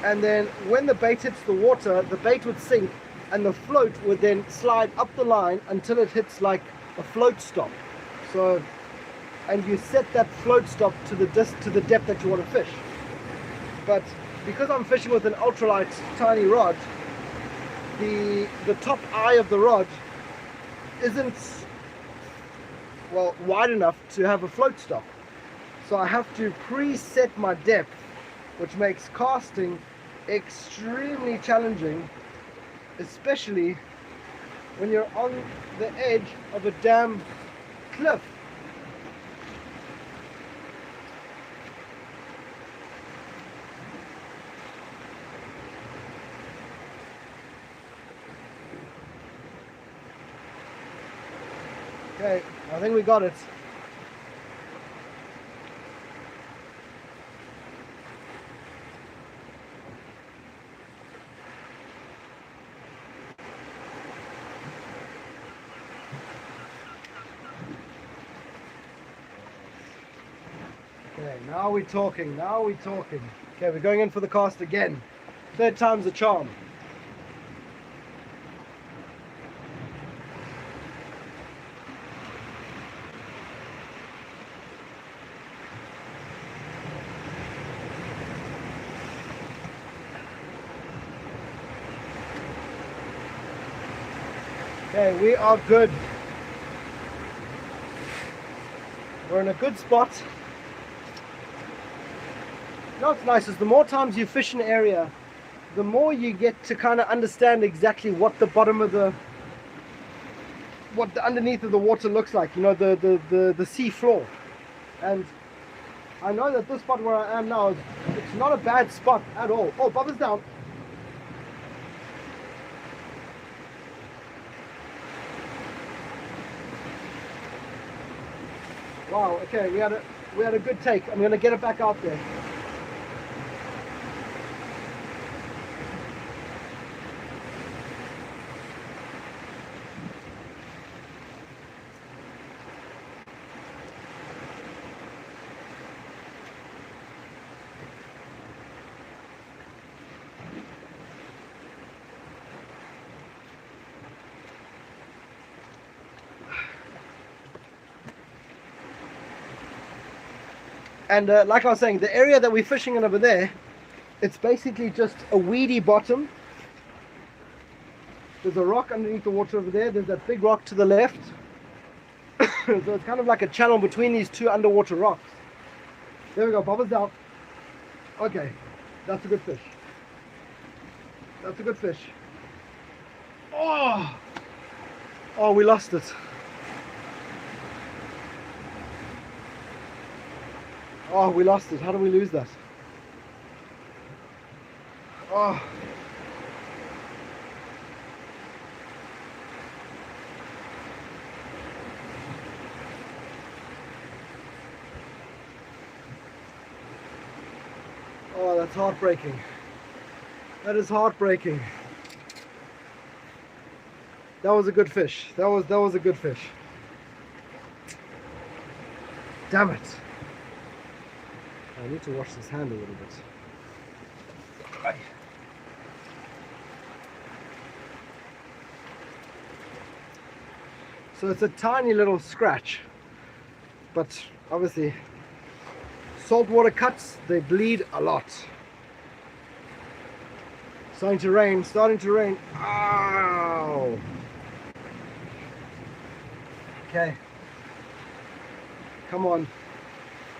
and then when the bait hits the water, the bait would sink and the float would then slide up the line until it hits like a float stop. So, and you set that float stop to the depth that you want to fish. But because I'm fishing with an ultralight tiny rod, the top eye of the rod isn't, well, wide enough to have a float stop. So I have to preset my depth, which makes casting extremely challenging, especially when you're on the edge of a damn cliff. Okay, I think we got it. Okay, now we're talking, now we're talking. Okay, we're going in for the cast again. Third time's the charm. Okay, we are good. We're in a good spot. You know what's nice is the more times you fish an area, the more you get to kind of understand exactly what the bottom of what the underneath of the water looks like, you know, the sea floor. And I know that this spot where I am now, it's not a bad spot at all. Oh, bubbles down. Wow, okay, we had a good take. I'm gonna get it back out there. And like I was saying, the area that we're fishing in over there, it's basically just a weedy bottom. There's a rock underneath the water over there. There's that big rock to the left. So it's kind of like a channel between these two underwater rocks. There we go, bubbles down. Okay, that's a good fish. That's a good fish. Oh, oh, we lost it. Oh, we lost it. How do we lose that? Oh. Oh, that's heartbreaking. That is heartbreaking. That was a good fish. That was a good fish. Damn it. I need to wash this hand a little bit. Right. So it's a tiny little scratch, but obviously saltwater cuts, they bleed a lot. Starting to rain, starting to rain. Ow! Okay. Come on.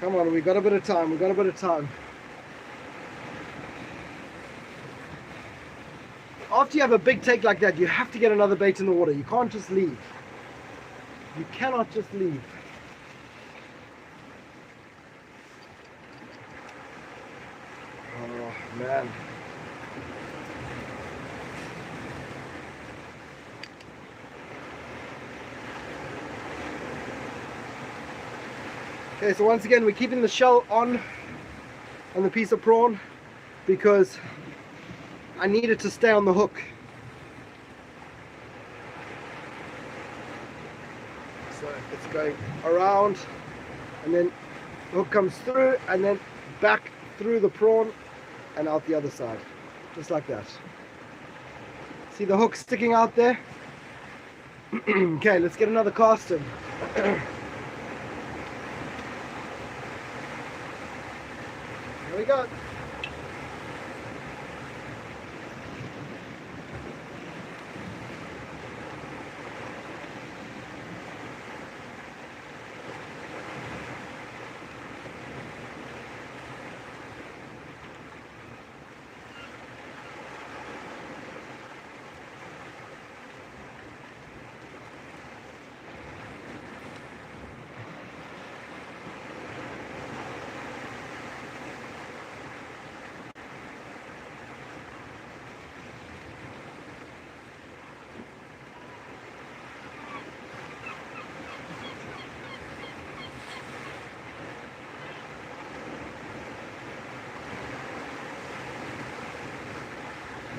Come on, we got a bit of time, we got a bit of time. After you have a big take like that, you have to get another bait in the water. You can't just leave. You cannot just leave. Oh, man. Okay, so once again, we're keeping the shell on the piece of prawn because I need it to stay on the hook. So it's going around and then the hook comes through and then back through the prawn and out the other side, just like that. See the hook sticking out there? Okay, let's get another cast in. Here we go.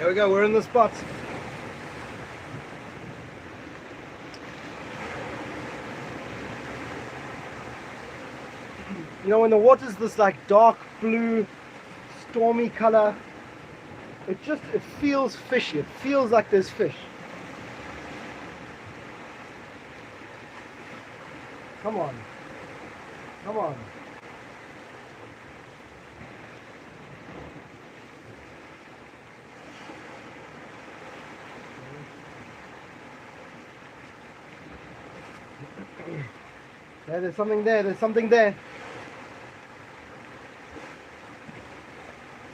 There we go, we're in the spot. You know, when the water's this like dark blue, stormy color, it feels fishy. It feels like there's fish. Come on. Come on. Yeah, there's something there. There's something there.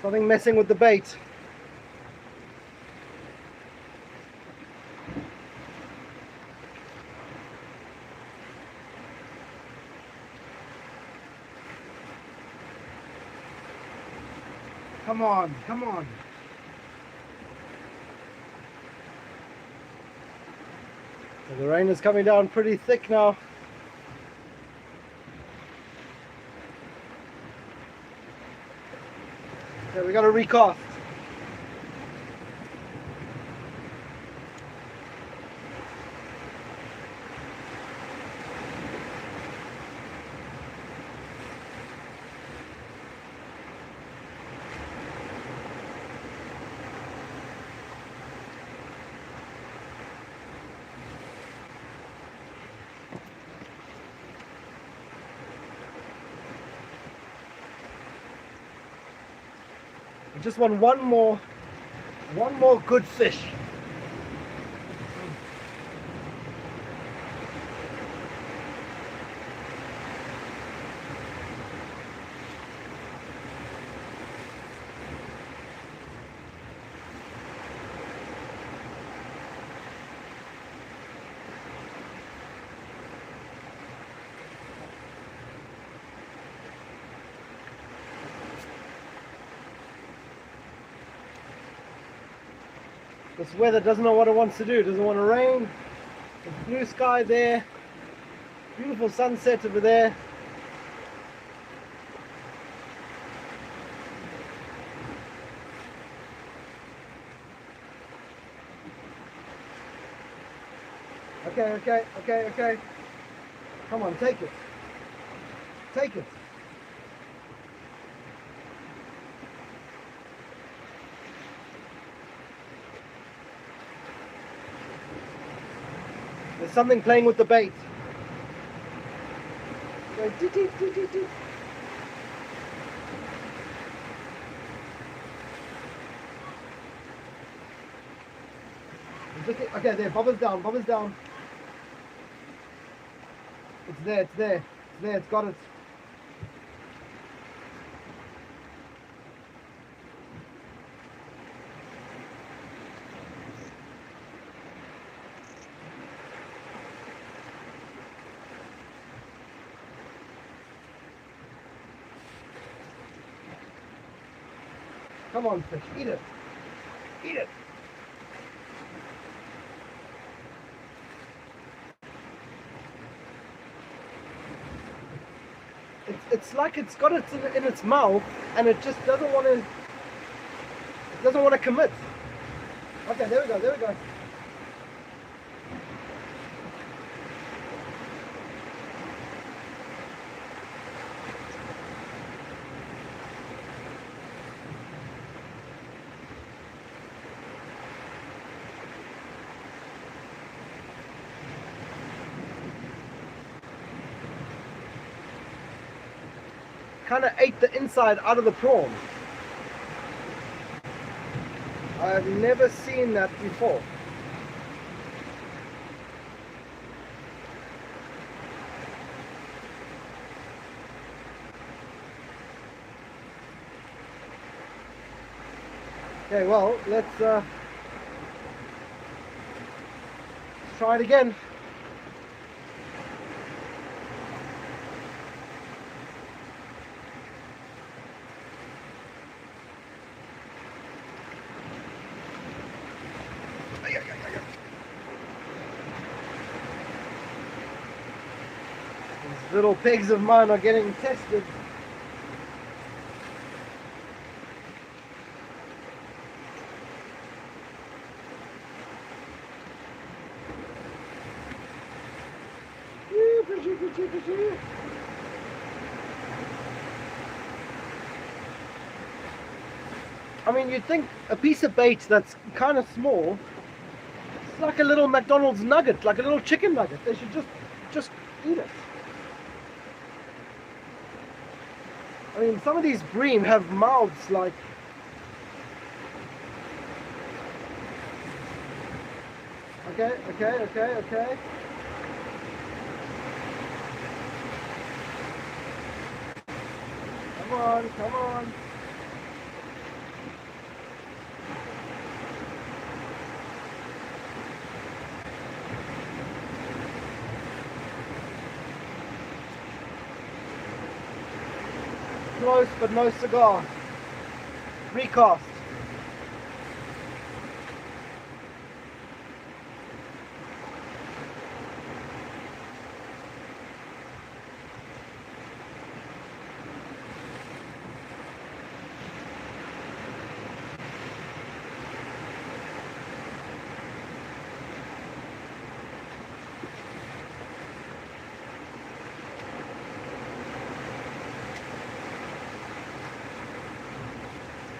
Something messing with the bait. Come on, come on. So the rain is coming down pretty thick now. Okay, we got to recast. I just want one more good fish. This weather doesn't know what it wants to do. It doesn't want to rain. There's blue sky there. Beautiful sunset over there. Okay. Come on, take it. Take it. There's something playing with the bait. Going dee dee dee dee dee. Okay, there, bubbles down, bubbles down. It's there, it's there, it's there, it's got it. Come on, fish, eat it. Eat it. It's like it's got it in its mouth and it just doesn't want to commit. Okay, there we go. Kind of ate the inside out of the prawn. I've never seen that before. Okay, well, let's try it again. These little pigs of mine are getting tested. fishy. I mean, you'd think a piece of bait that's kind of small, it's like a little McDonald's nugget, like a little chicken nugget. They should just eat it. I mean, some of these bream have mouths like... Okay. Come on. Close, but no cigar. Recast.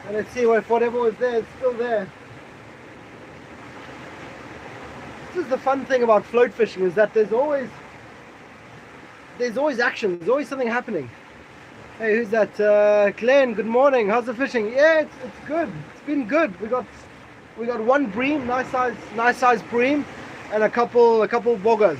And let's see if whatever was there is still there. This is the fun thing about float fishing, is that there's always action, there's always something happening. Hey, who's that? Glenn, good morning. How's the fishing? Yeah, it's good. It's been good. We got one bream, nice size bream, and a couple boggers.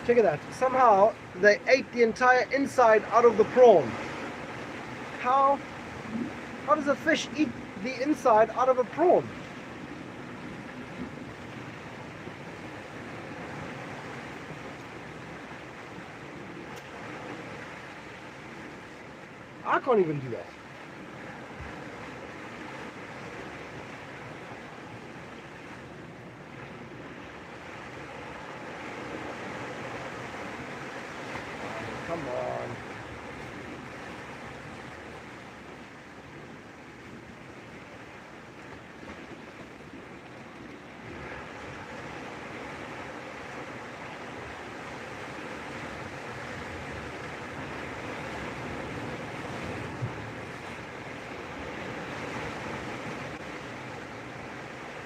Check it out. Somehow they ate the entire inside out of the prawn. How does a fish eat the inside out of a prawn? I can't even do that. Come on.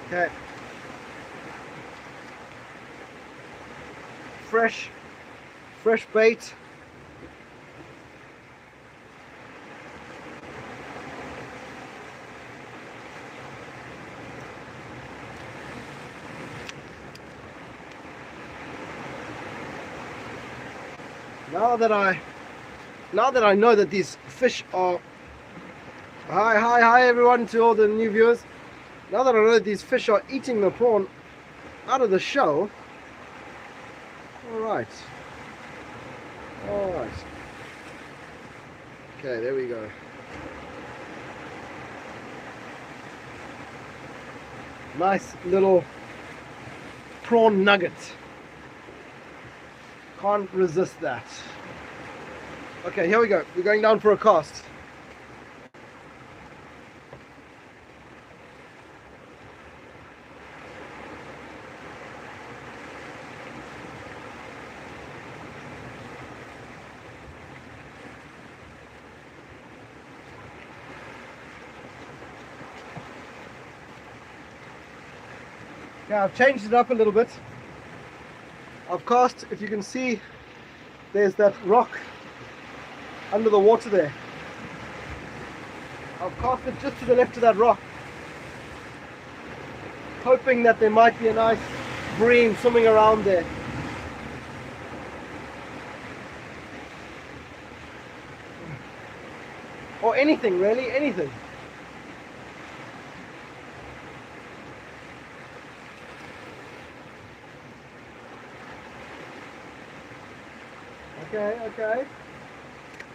Okay. Fresh bait. Now that I know that these fish are... Hi everyone, to all the new viewers. Now that I know that these fish are eating the prawn out of the shell. Alright. Okay, there we go. Nice little prawn nugget. Can't resist that. Okay, here we go. We're going down for a cast. Okay, I've changed it up a little bit. I've cast, if you can see, there's that rock under the water there. I've cast it just to the left of that rock, hoping that there might be a nice bream swimming around there. Or anything, really, anything.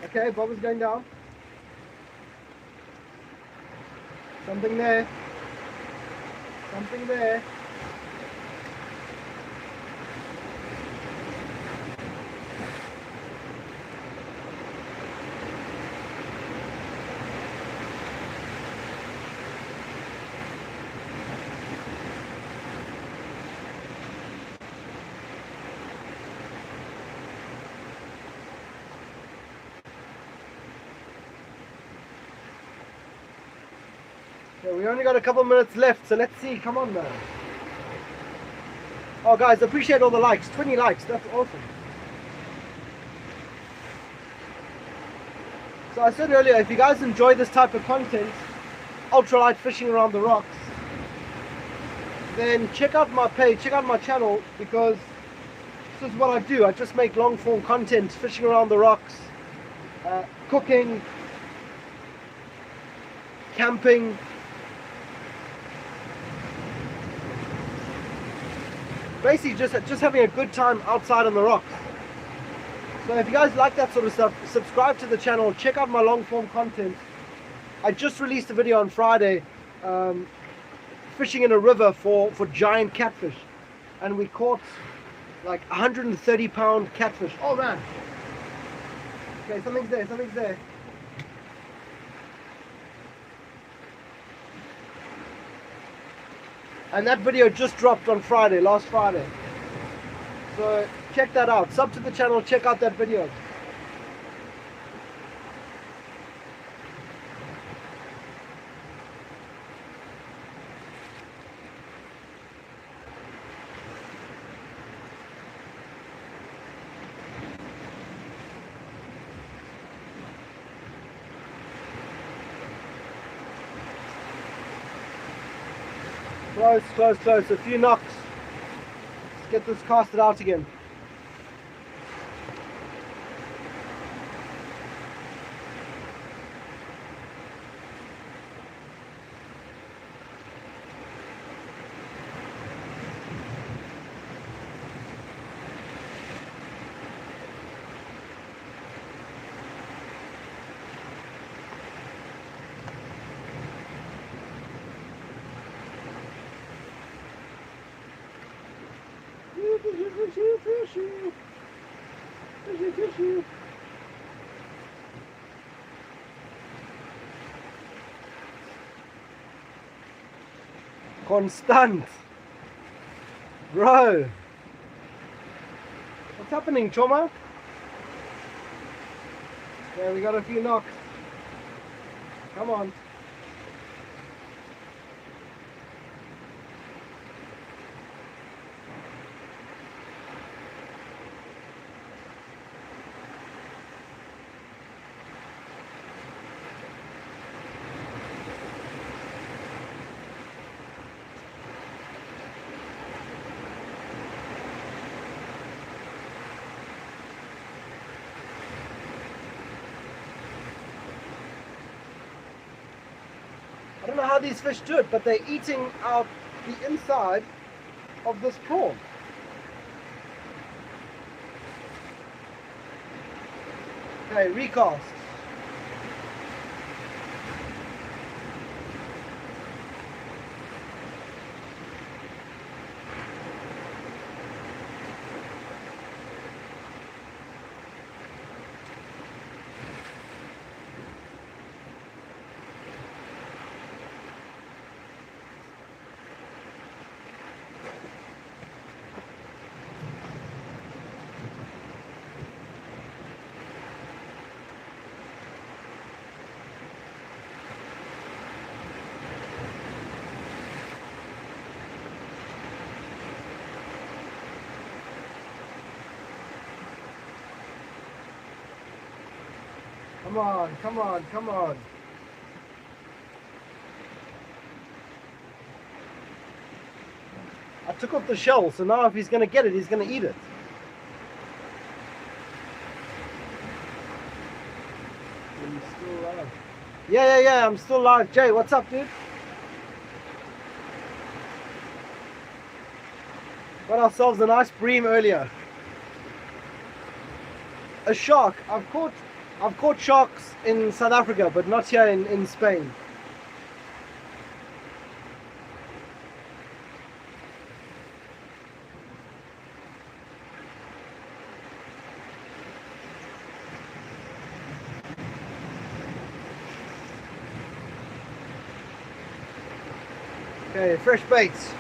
Okay, Bob is going down. Something there. Something there. Yeah, we only got a couple minutes left, so let's see. Come on, man. Oh, guys, appreciate all the likes. 20 likes. That's awesome. So I said earlier, if you guys enjoy this type of content, ultralight fishing around the rocks, then check out my page, check out my channel, because this is what I do. I just make long form content, fishing around the rocks, cooking, camping. Basically just having a good time outside on the rocks. So if you guys like that sort of stuff, subscribe to the channel, check out my long form content. I just released a video on Friday fishing in a river for giant catfish, and we caught like 130-pound catfish. Oh man, okay, something's there. And that video just dropped on Friday, last Friday. So check that out. Sub to the channel, check out that video. Close. A few knocks. Let's get this casted out again. Fishy. Constant. Bro. What's happening, Choma? Yeah, we got a few knocks. Come on. I don't know how these fish do it, but they're eating out the inside of this prawn. Okay, recast. Come on. I took off the shell, so now if he's going to get it, he's going to eat it. Are you still alive? Yeah, I'm still alive. Jay, what's up, dude? Got ourselves a nice bream earlier. A shark. I've caught sharks in South Africa, but not here in Spain. Okay, fresh baits.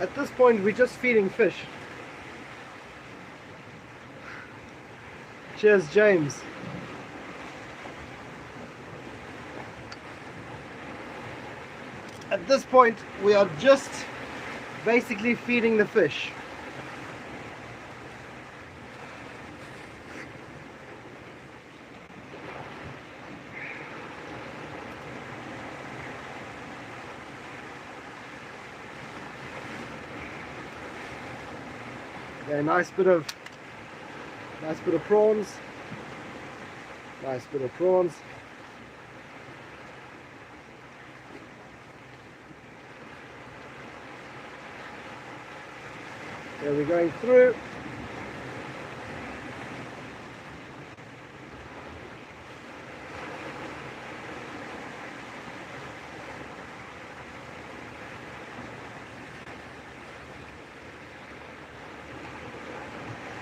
At this point, we're just feeding fish. Cheers, James. At this point, we are just basically feeding the fish. Okay, nice bit of prawns. Nice bit of prawns. There we're going through.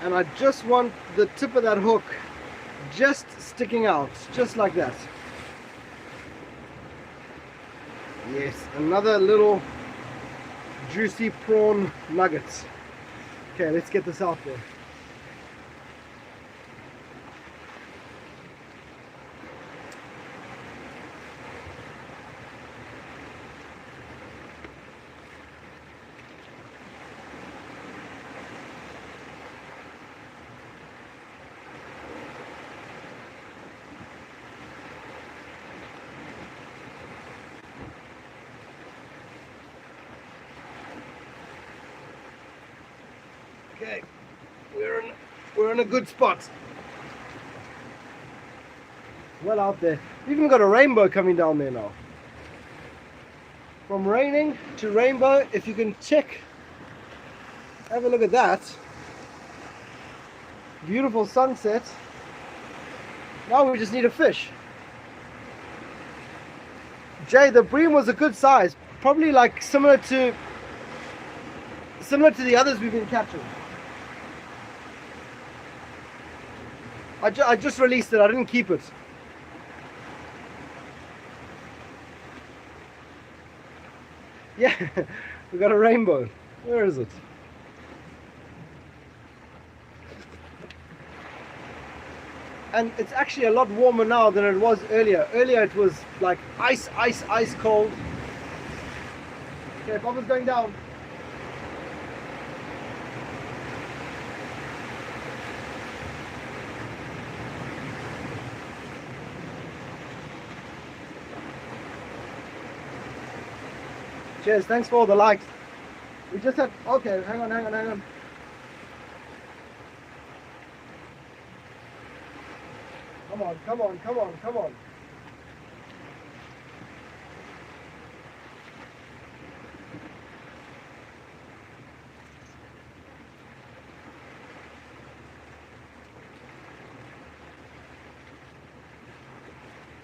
And I just want the tip of that hook just sticking out, just like that. Yes, another little juicy prawn nugget. Okay, let's get this out there. Okay, we're in a good spot. Well out there. We've even got a rainbow coming down there now. From raining to rainbow, if you can check, have a look at that. Beautiful sunset. Now we just need a fish. Jay, the bream was a good size, probably like similar to the others we've been catching. I just released it, I didn't keep it. Yeah, we got a rainbow. Where is it? And it's actually a lot warmer now than it was earlier. Earlier it was like ice cold. Okay, bubbles going down. Cheers, thanks for all the likes. We just had, okay, hang on. Come on.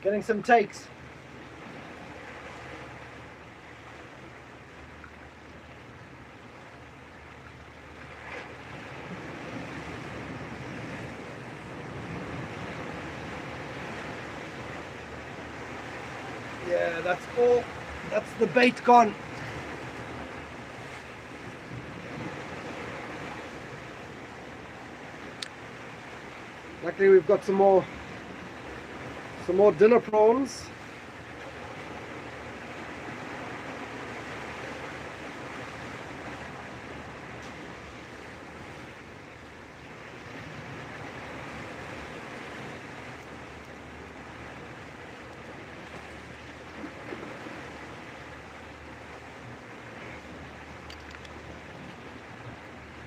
Getting some takes. Yeah, that's all. That's the bait gone. Luckily we've got some more dinner prawns.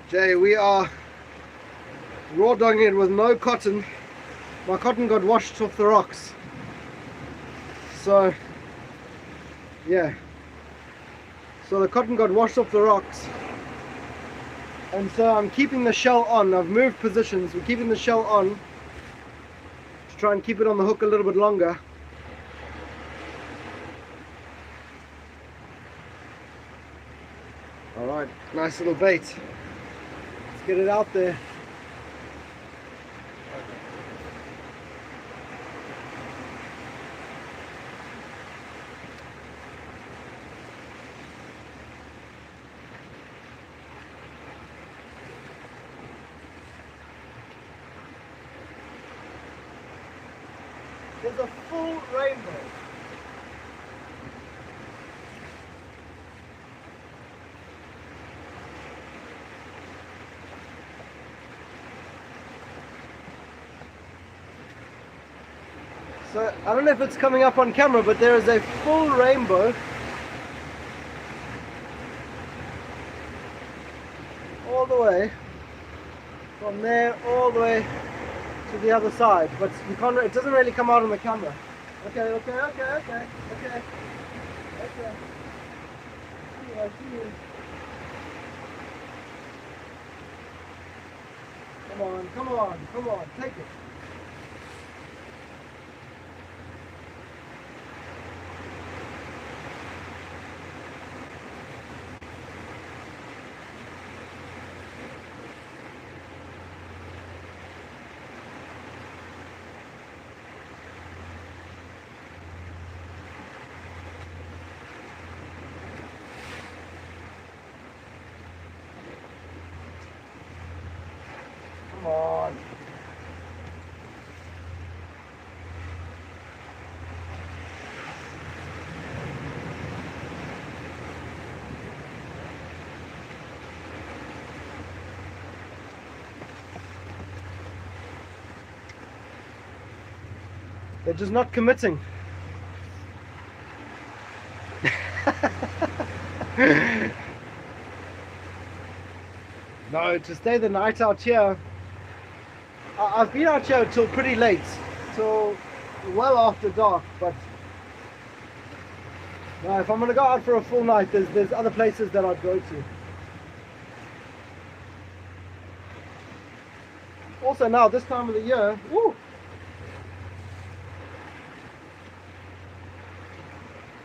Jay, we are raw dogging it with no cotton. My cotton got washed off the rocks. So, yeah. So the cotton got washed off the rocks. And so I'm keeping the shell on. I've moved positions. We're keeping the shell on to try and keep it on the hook a little bit longer. Alright, nice little bait. Let's get it out there. full rainbow. So I don't know if it's coming up on camera, but there is a full rainbow all the way from there all the way to the other side, but you can't. It doesn't really come out on the camera. Okay. I see you. Come on, take it. Come on. They're just not committing. No, to stay the night out here. I've been out here till pretty late, till well after dark, but no, if I'm going to go out for a full night, there's other places that I'd go to. Also now, this time of the year, woo!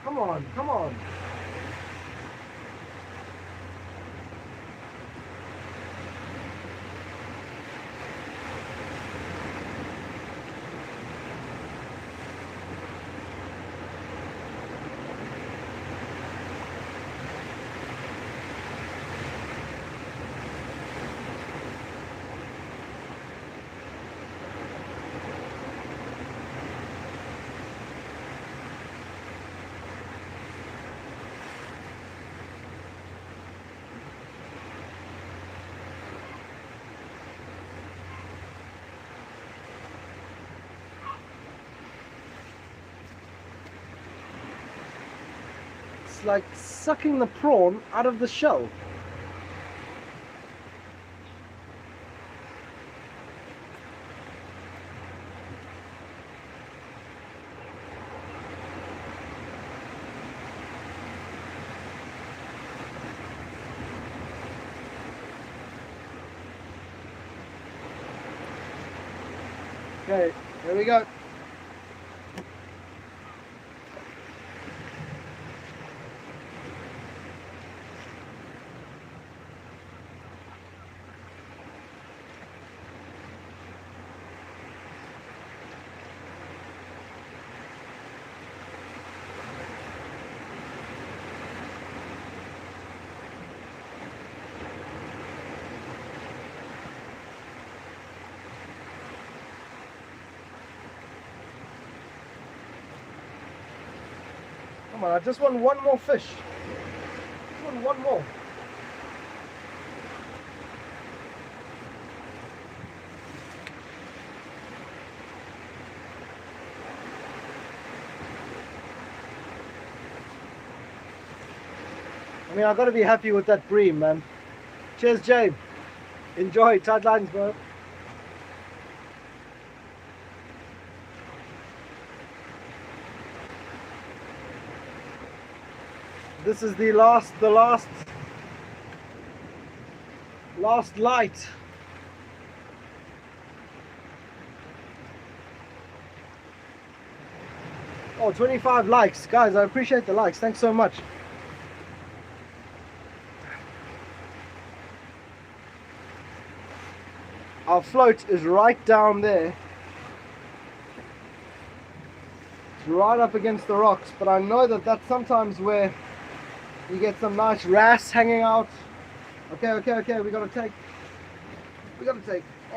Come on. It's like sucking the prawn out of the shell. Okay, here we go. Come on, I just want one more fish. Just want one more. I mean, I've got to be happy with that bream, man. Cheers, Jay. Enjoy. Tight lines, bro. This is the last light. Oh, 25 likes. Guys, I appreciate the likes. Thanks so much. Our float is right down there. It's right up against the rocks, but I know that that's sometimes where you get some nice wrasse hanging out. Okay, we gotta take.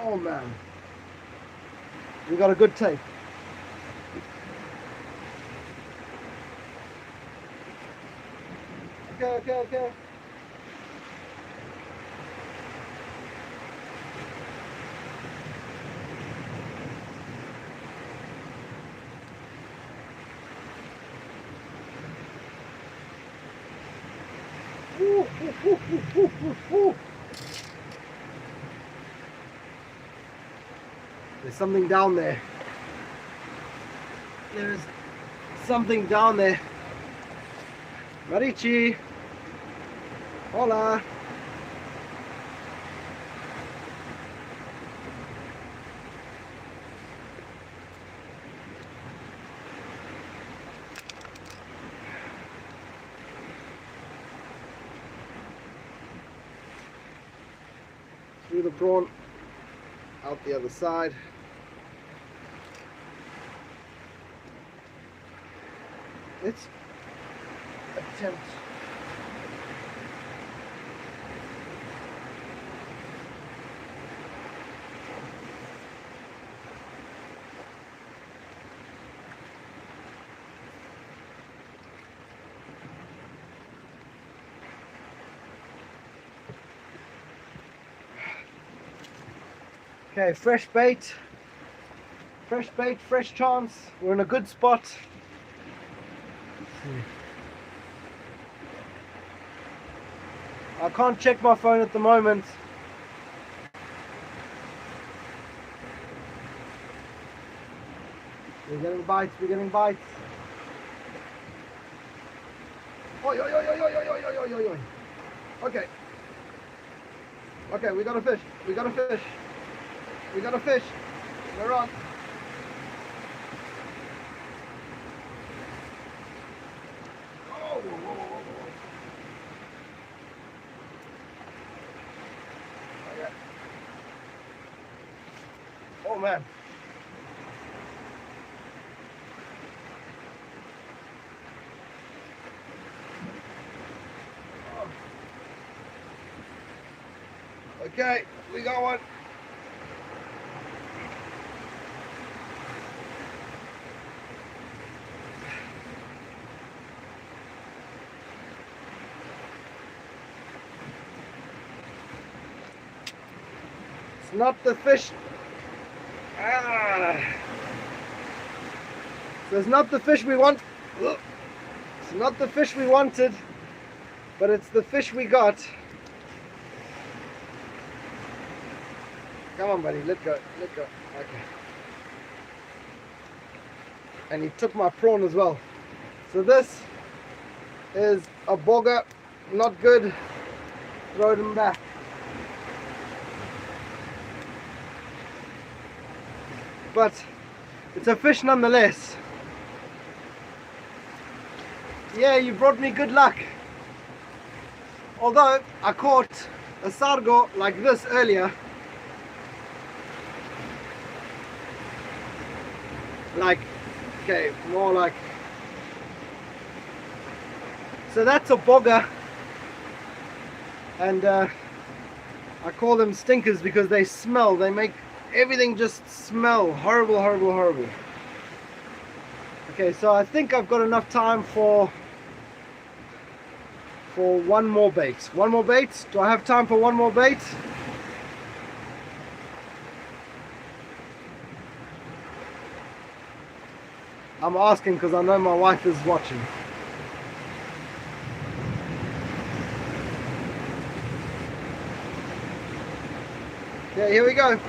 Oh man. We got a good take. Okay. Ooh. There's something down there. There's something down there. Marichi. Hola. Through the prawn, out the other side. Let's attempt. Okay, fresh bait, fresh chance. We're in a good spot. I can't check my phone at the moment. We're getting bites. Oi. Okay, we got a fish. We're on. Oh, whoa. Okay. Oh man. Okay, we got one. It's not the fish. So it's not the fish we want. It's not the fish we wanted, but it's the fish we got. Come on, buddy, let go. Okay. And he took my prawn as well. So this is a bogger, not good. Throw them back. But it's a fish nonetheless. Yeah, you brought me good luck. Although I caught a sargo like this earlier. More like. So that's a bogger. And I call them stinkers because they smell. They make everything just smell horrible. Okay, so I think I've got enough time for one more bait. One more bait? Do I have time for one more bait? I'm asking because I know my wife is watching. Okay, here we go.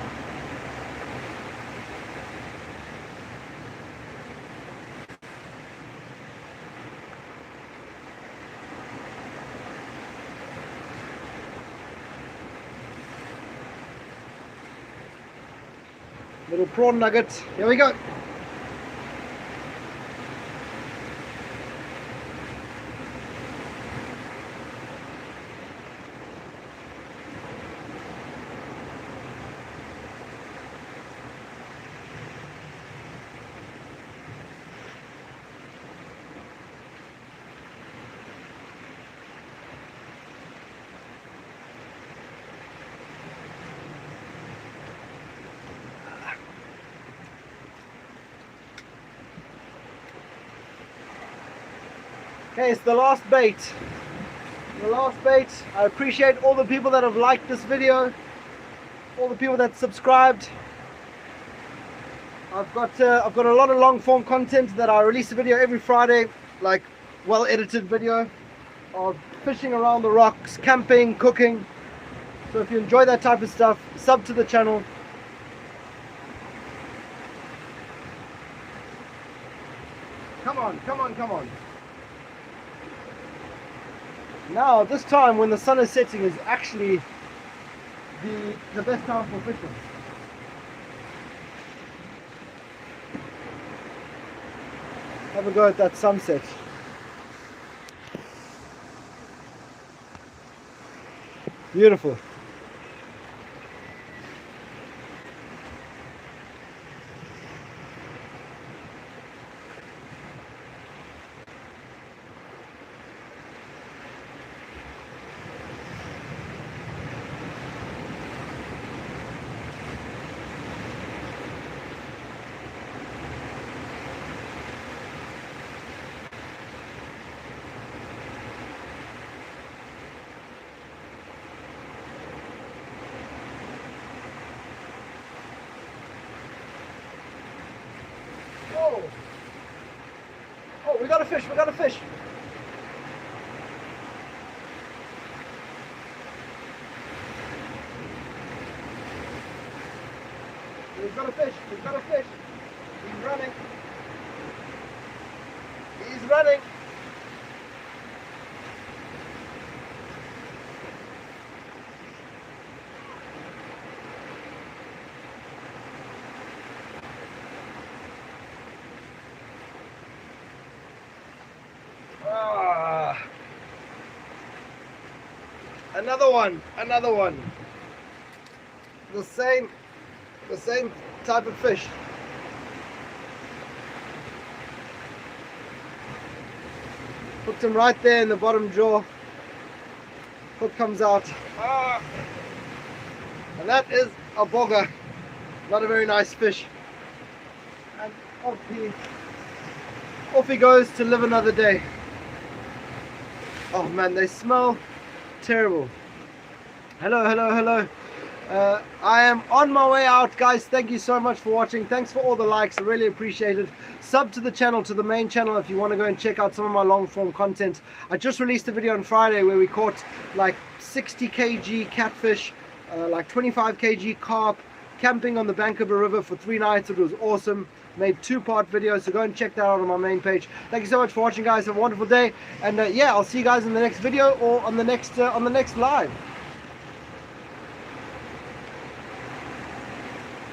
Little prawn nugget. Here we go. Okay, it's the last bait. The last bait. I appreciate all the people that have liked this video, all the people that subscribed. I've got a lot of long form content that I release a video every Friday, like well edited video of fishing around the rocks, camping, cooking. So if you enjoy that type of stuff, sub to the channel. Come on, come on, come on. Now, this time when the sun is setting is actually the best time for fishing. Have a go at that sunset. Beautiful. Oh, we got a fish, we got a fish. We've got a fish, we've got a fish. He's running. He's running. Another one, another one. The same type of fish. Hooked him right there in the bottom jaw. Hook comes out. And that is a bogger. Not a very nice fish. And off he goes to live another day. Oh man, they smell terrible. Hello, hello, hello. I am on my way out, guys. Thank you so much for watching. Thanks for all the likes. I really appreciate it. Sub to the channel, to the main channel, if you want to go and check out some of my long form content. I just released a video on Friday where we caught like 60 kg catfish, like 25 kg carp, camping on the bank of a river for 3 nights. It was awesome. Made 2-part videos, so go and check that out on my main page. Thank you so much for watching, guys. Have a wonderful day, and yeah, I'll see you guys in the next video or on the next live.